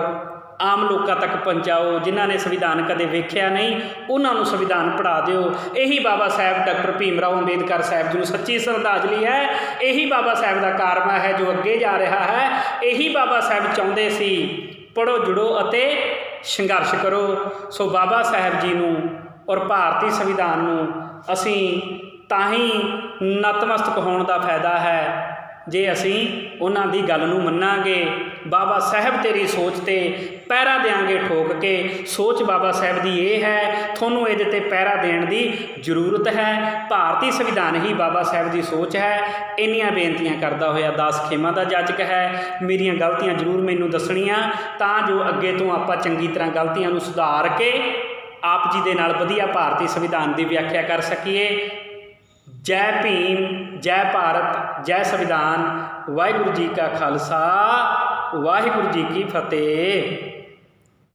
ਆਮ ਲੋਕਾਂ ਤੱਕ ਪਹੁੰਚਾਓ। ਜਿਨ੍ਹਾਂ ਨੇ ਸੰਵਿਧਾਨ ਕਦੇ ਵੇਖਿਆ ਨਹੀਂ, ਉਹਨਾਂ ਨੂੰ ਸੰਵਿਧਾਨ ਪੜ੍ਹਾ ਦਿਓ। ਇਹੀ ਬਾਬਾ ਸਾਹਿਬ ਡਾਕਟਰ ਭੀਮ ਰਾਓ ਅੰਬੇਦਕਰ ਸਾਹਿਬ ਜੀ ਨੂੰ ਸੱਚੀ ਸ਼ਰਧਾਂਜਲੀ ਹੈ। ਇਹੀ ਬਾਬਾ ਸਾਹਿਬ ਦਾ ਕਾਰਮਾ ਹੈ ਜੋ ਅੱਗੇ ਜਾ ਰਿਹਾ ਹੈ। ਇਹੀ ਬਾਬਾ ਸਾਹਿਬ ਚਾਹੁੰਦੇ ਸੀ, ਪੜ੍ਹੋ, ਜੁੜੋ ਅਤੇ ਸੰਘਰਸ਼ ਕਰੋ। ਸੋ ਬਾਬਾ ਸਾਹਿਬ ਜੀ ਨੂੰ ਔਰ ਭਾਰਤੀ ਸੰਵਿਧਾਨ ਨੂੰ ਅਸੀਂ ਤਾਂ ਹੀ ਨਤਮਸਤਕ ਹੋਣ ਦਾ ਫਾਇਦਾ ਹੈ ਜੇ ਅਸੀਂ ਉਹਨਾਂ ਦੀ ਗੱਲ ਨੂੰ ਮੰਨਾਂਗੇ। ਬਾਬਾ ਸਾਹਿਬ ਤੇਰੀ ਸੋਚ 'ਤੇ ਪਹਿਰਾ ਦਿਆਂਗੇ ਠੋਕ ਕੇ। ਸੋਚ ਬਾਬਾ ਸਾਹਿਬ ਦੀ ਇਹ ਹੈ, ਤੁਹਾਨੂੰ ਇਹਦੇ 'ਤੇ ਪਹਿਰਾ ਦੇਣ ਦੀ ਜ਼ਰੂਰਤ ਹੈ। ਭਾਰਤੀ ਸੰਵਿਧਾਨ ਹੀ ਬਾਬਾ ਸਾਹਿਬ ਦੀ ਸੋਚ ਹੈ। ਇੰਨੀਆਂ ਬੇਨਤੀਆਂ ਕਰਦਾ ਹੋਇਆ ਦਾਸ ਖੇਮਾ ਦਾ ਜਾਚਕ ਹੈ। ਮੇਰੀਆਂ ਗਲਤੀਆਂ ਜ਼ਰੂਰ ਮੈਨੂੰ ਦੱਸਣੀਆਂ, ਤਾਂ ਜੋ ਅੱਗੇ ਤੋਂ ਆਪਾਂ ਚੰਗੀ ਤਰ੍ਹਾਂ ਗਲਤੀਆਂ ਨੂੰ ਸੁਧਾਰ ਕੇ ਆਪ ਜੀ ਦੇ ਨਾਲ ਵਧੀਆ ਭਾਰਤੀ ਸੰਵਿਧਾਨ ਦੀ ਵਿਆਖਿਆ ਕਰ ਸਕੀਏ। ਜੈ ਭੀਮ, ਜੈ ਭਾਰਤ, ਜੈ ਸੰਵਿਧਾਨ। ਵਾਹਿਗੁਰੂ ਜੀ ਕਾ ਖਾਲਸਾ, ਵਾਹਿਗੁਰੂ ਜੀ ਕੀ ਫਤਿਹ।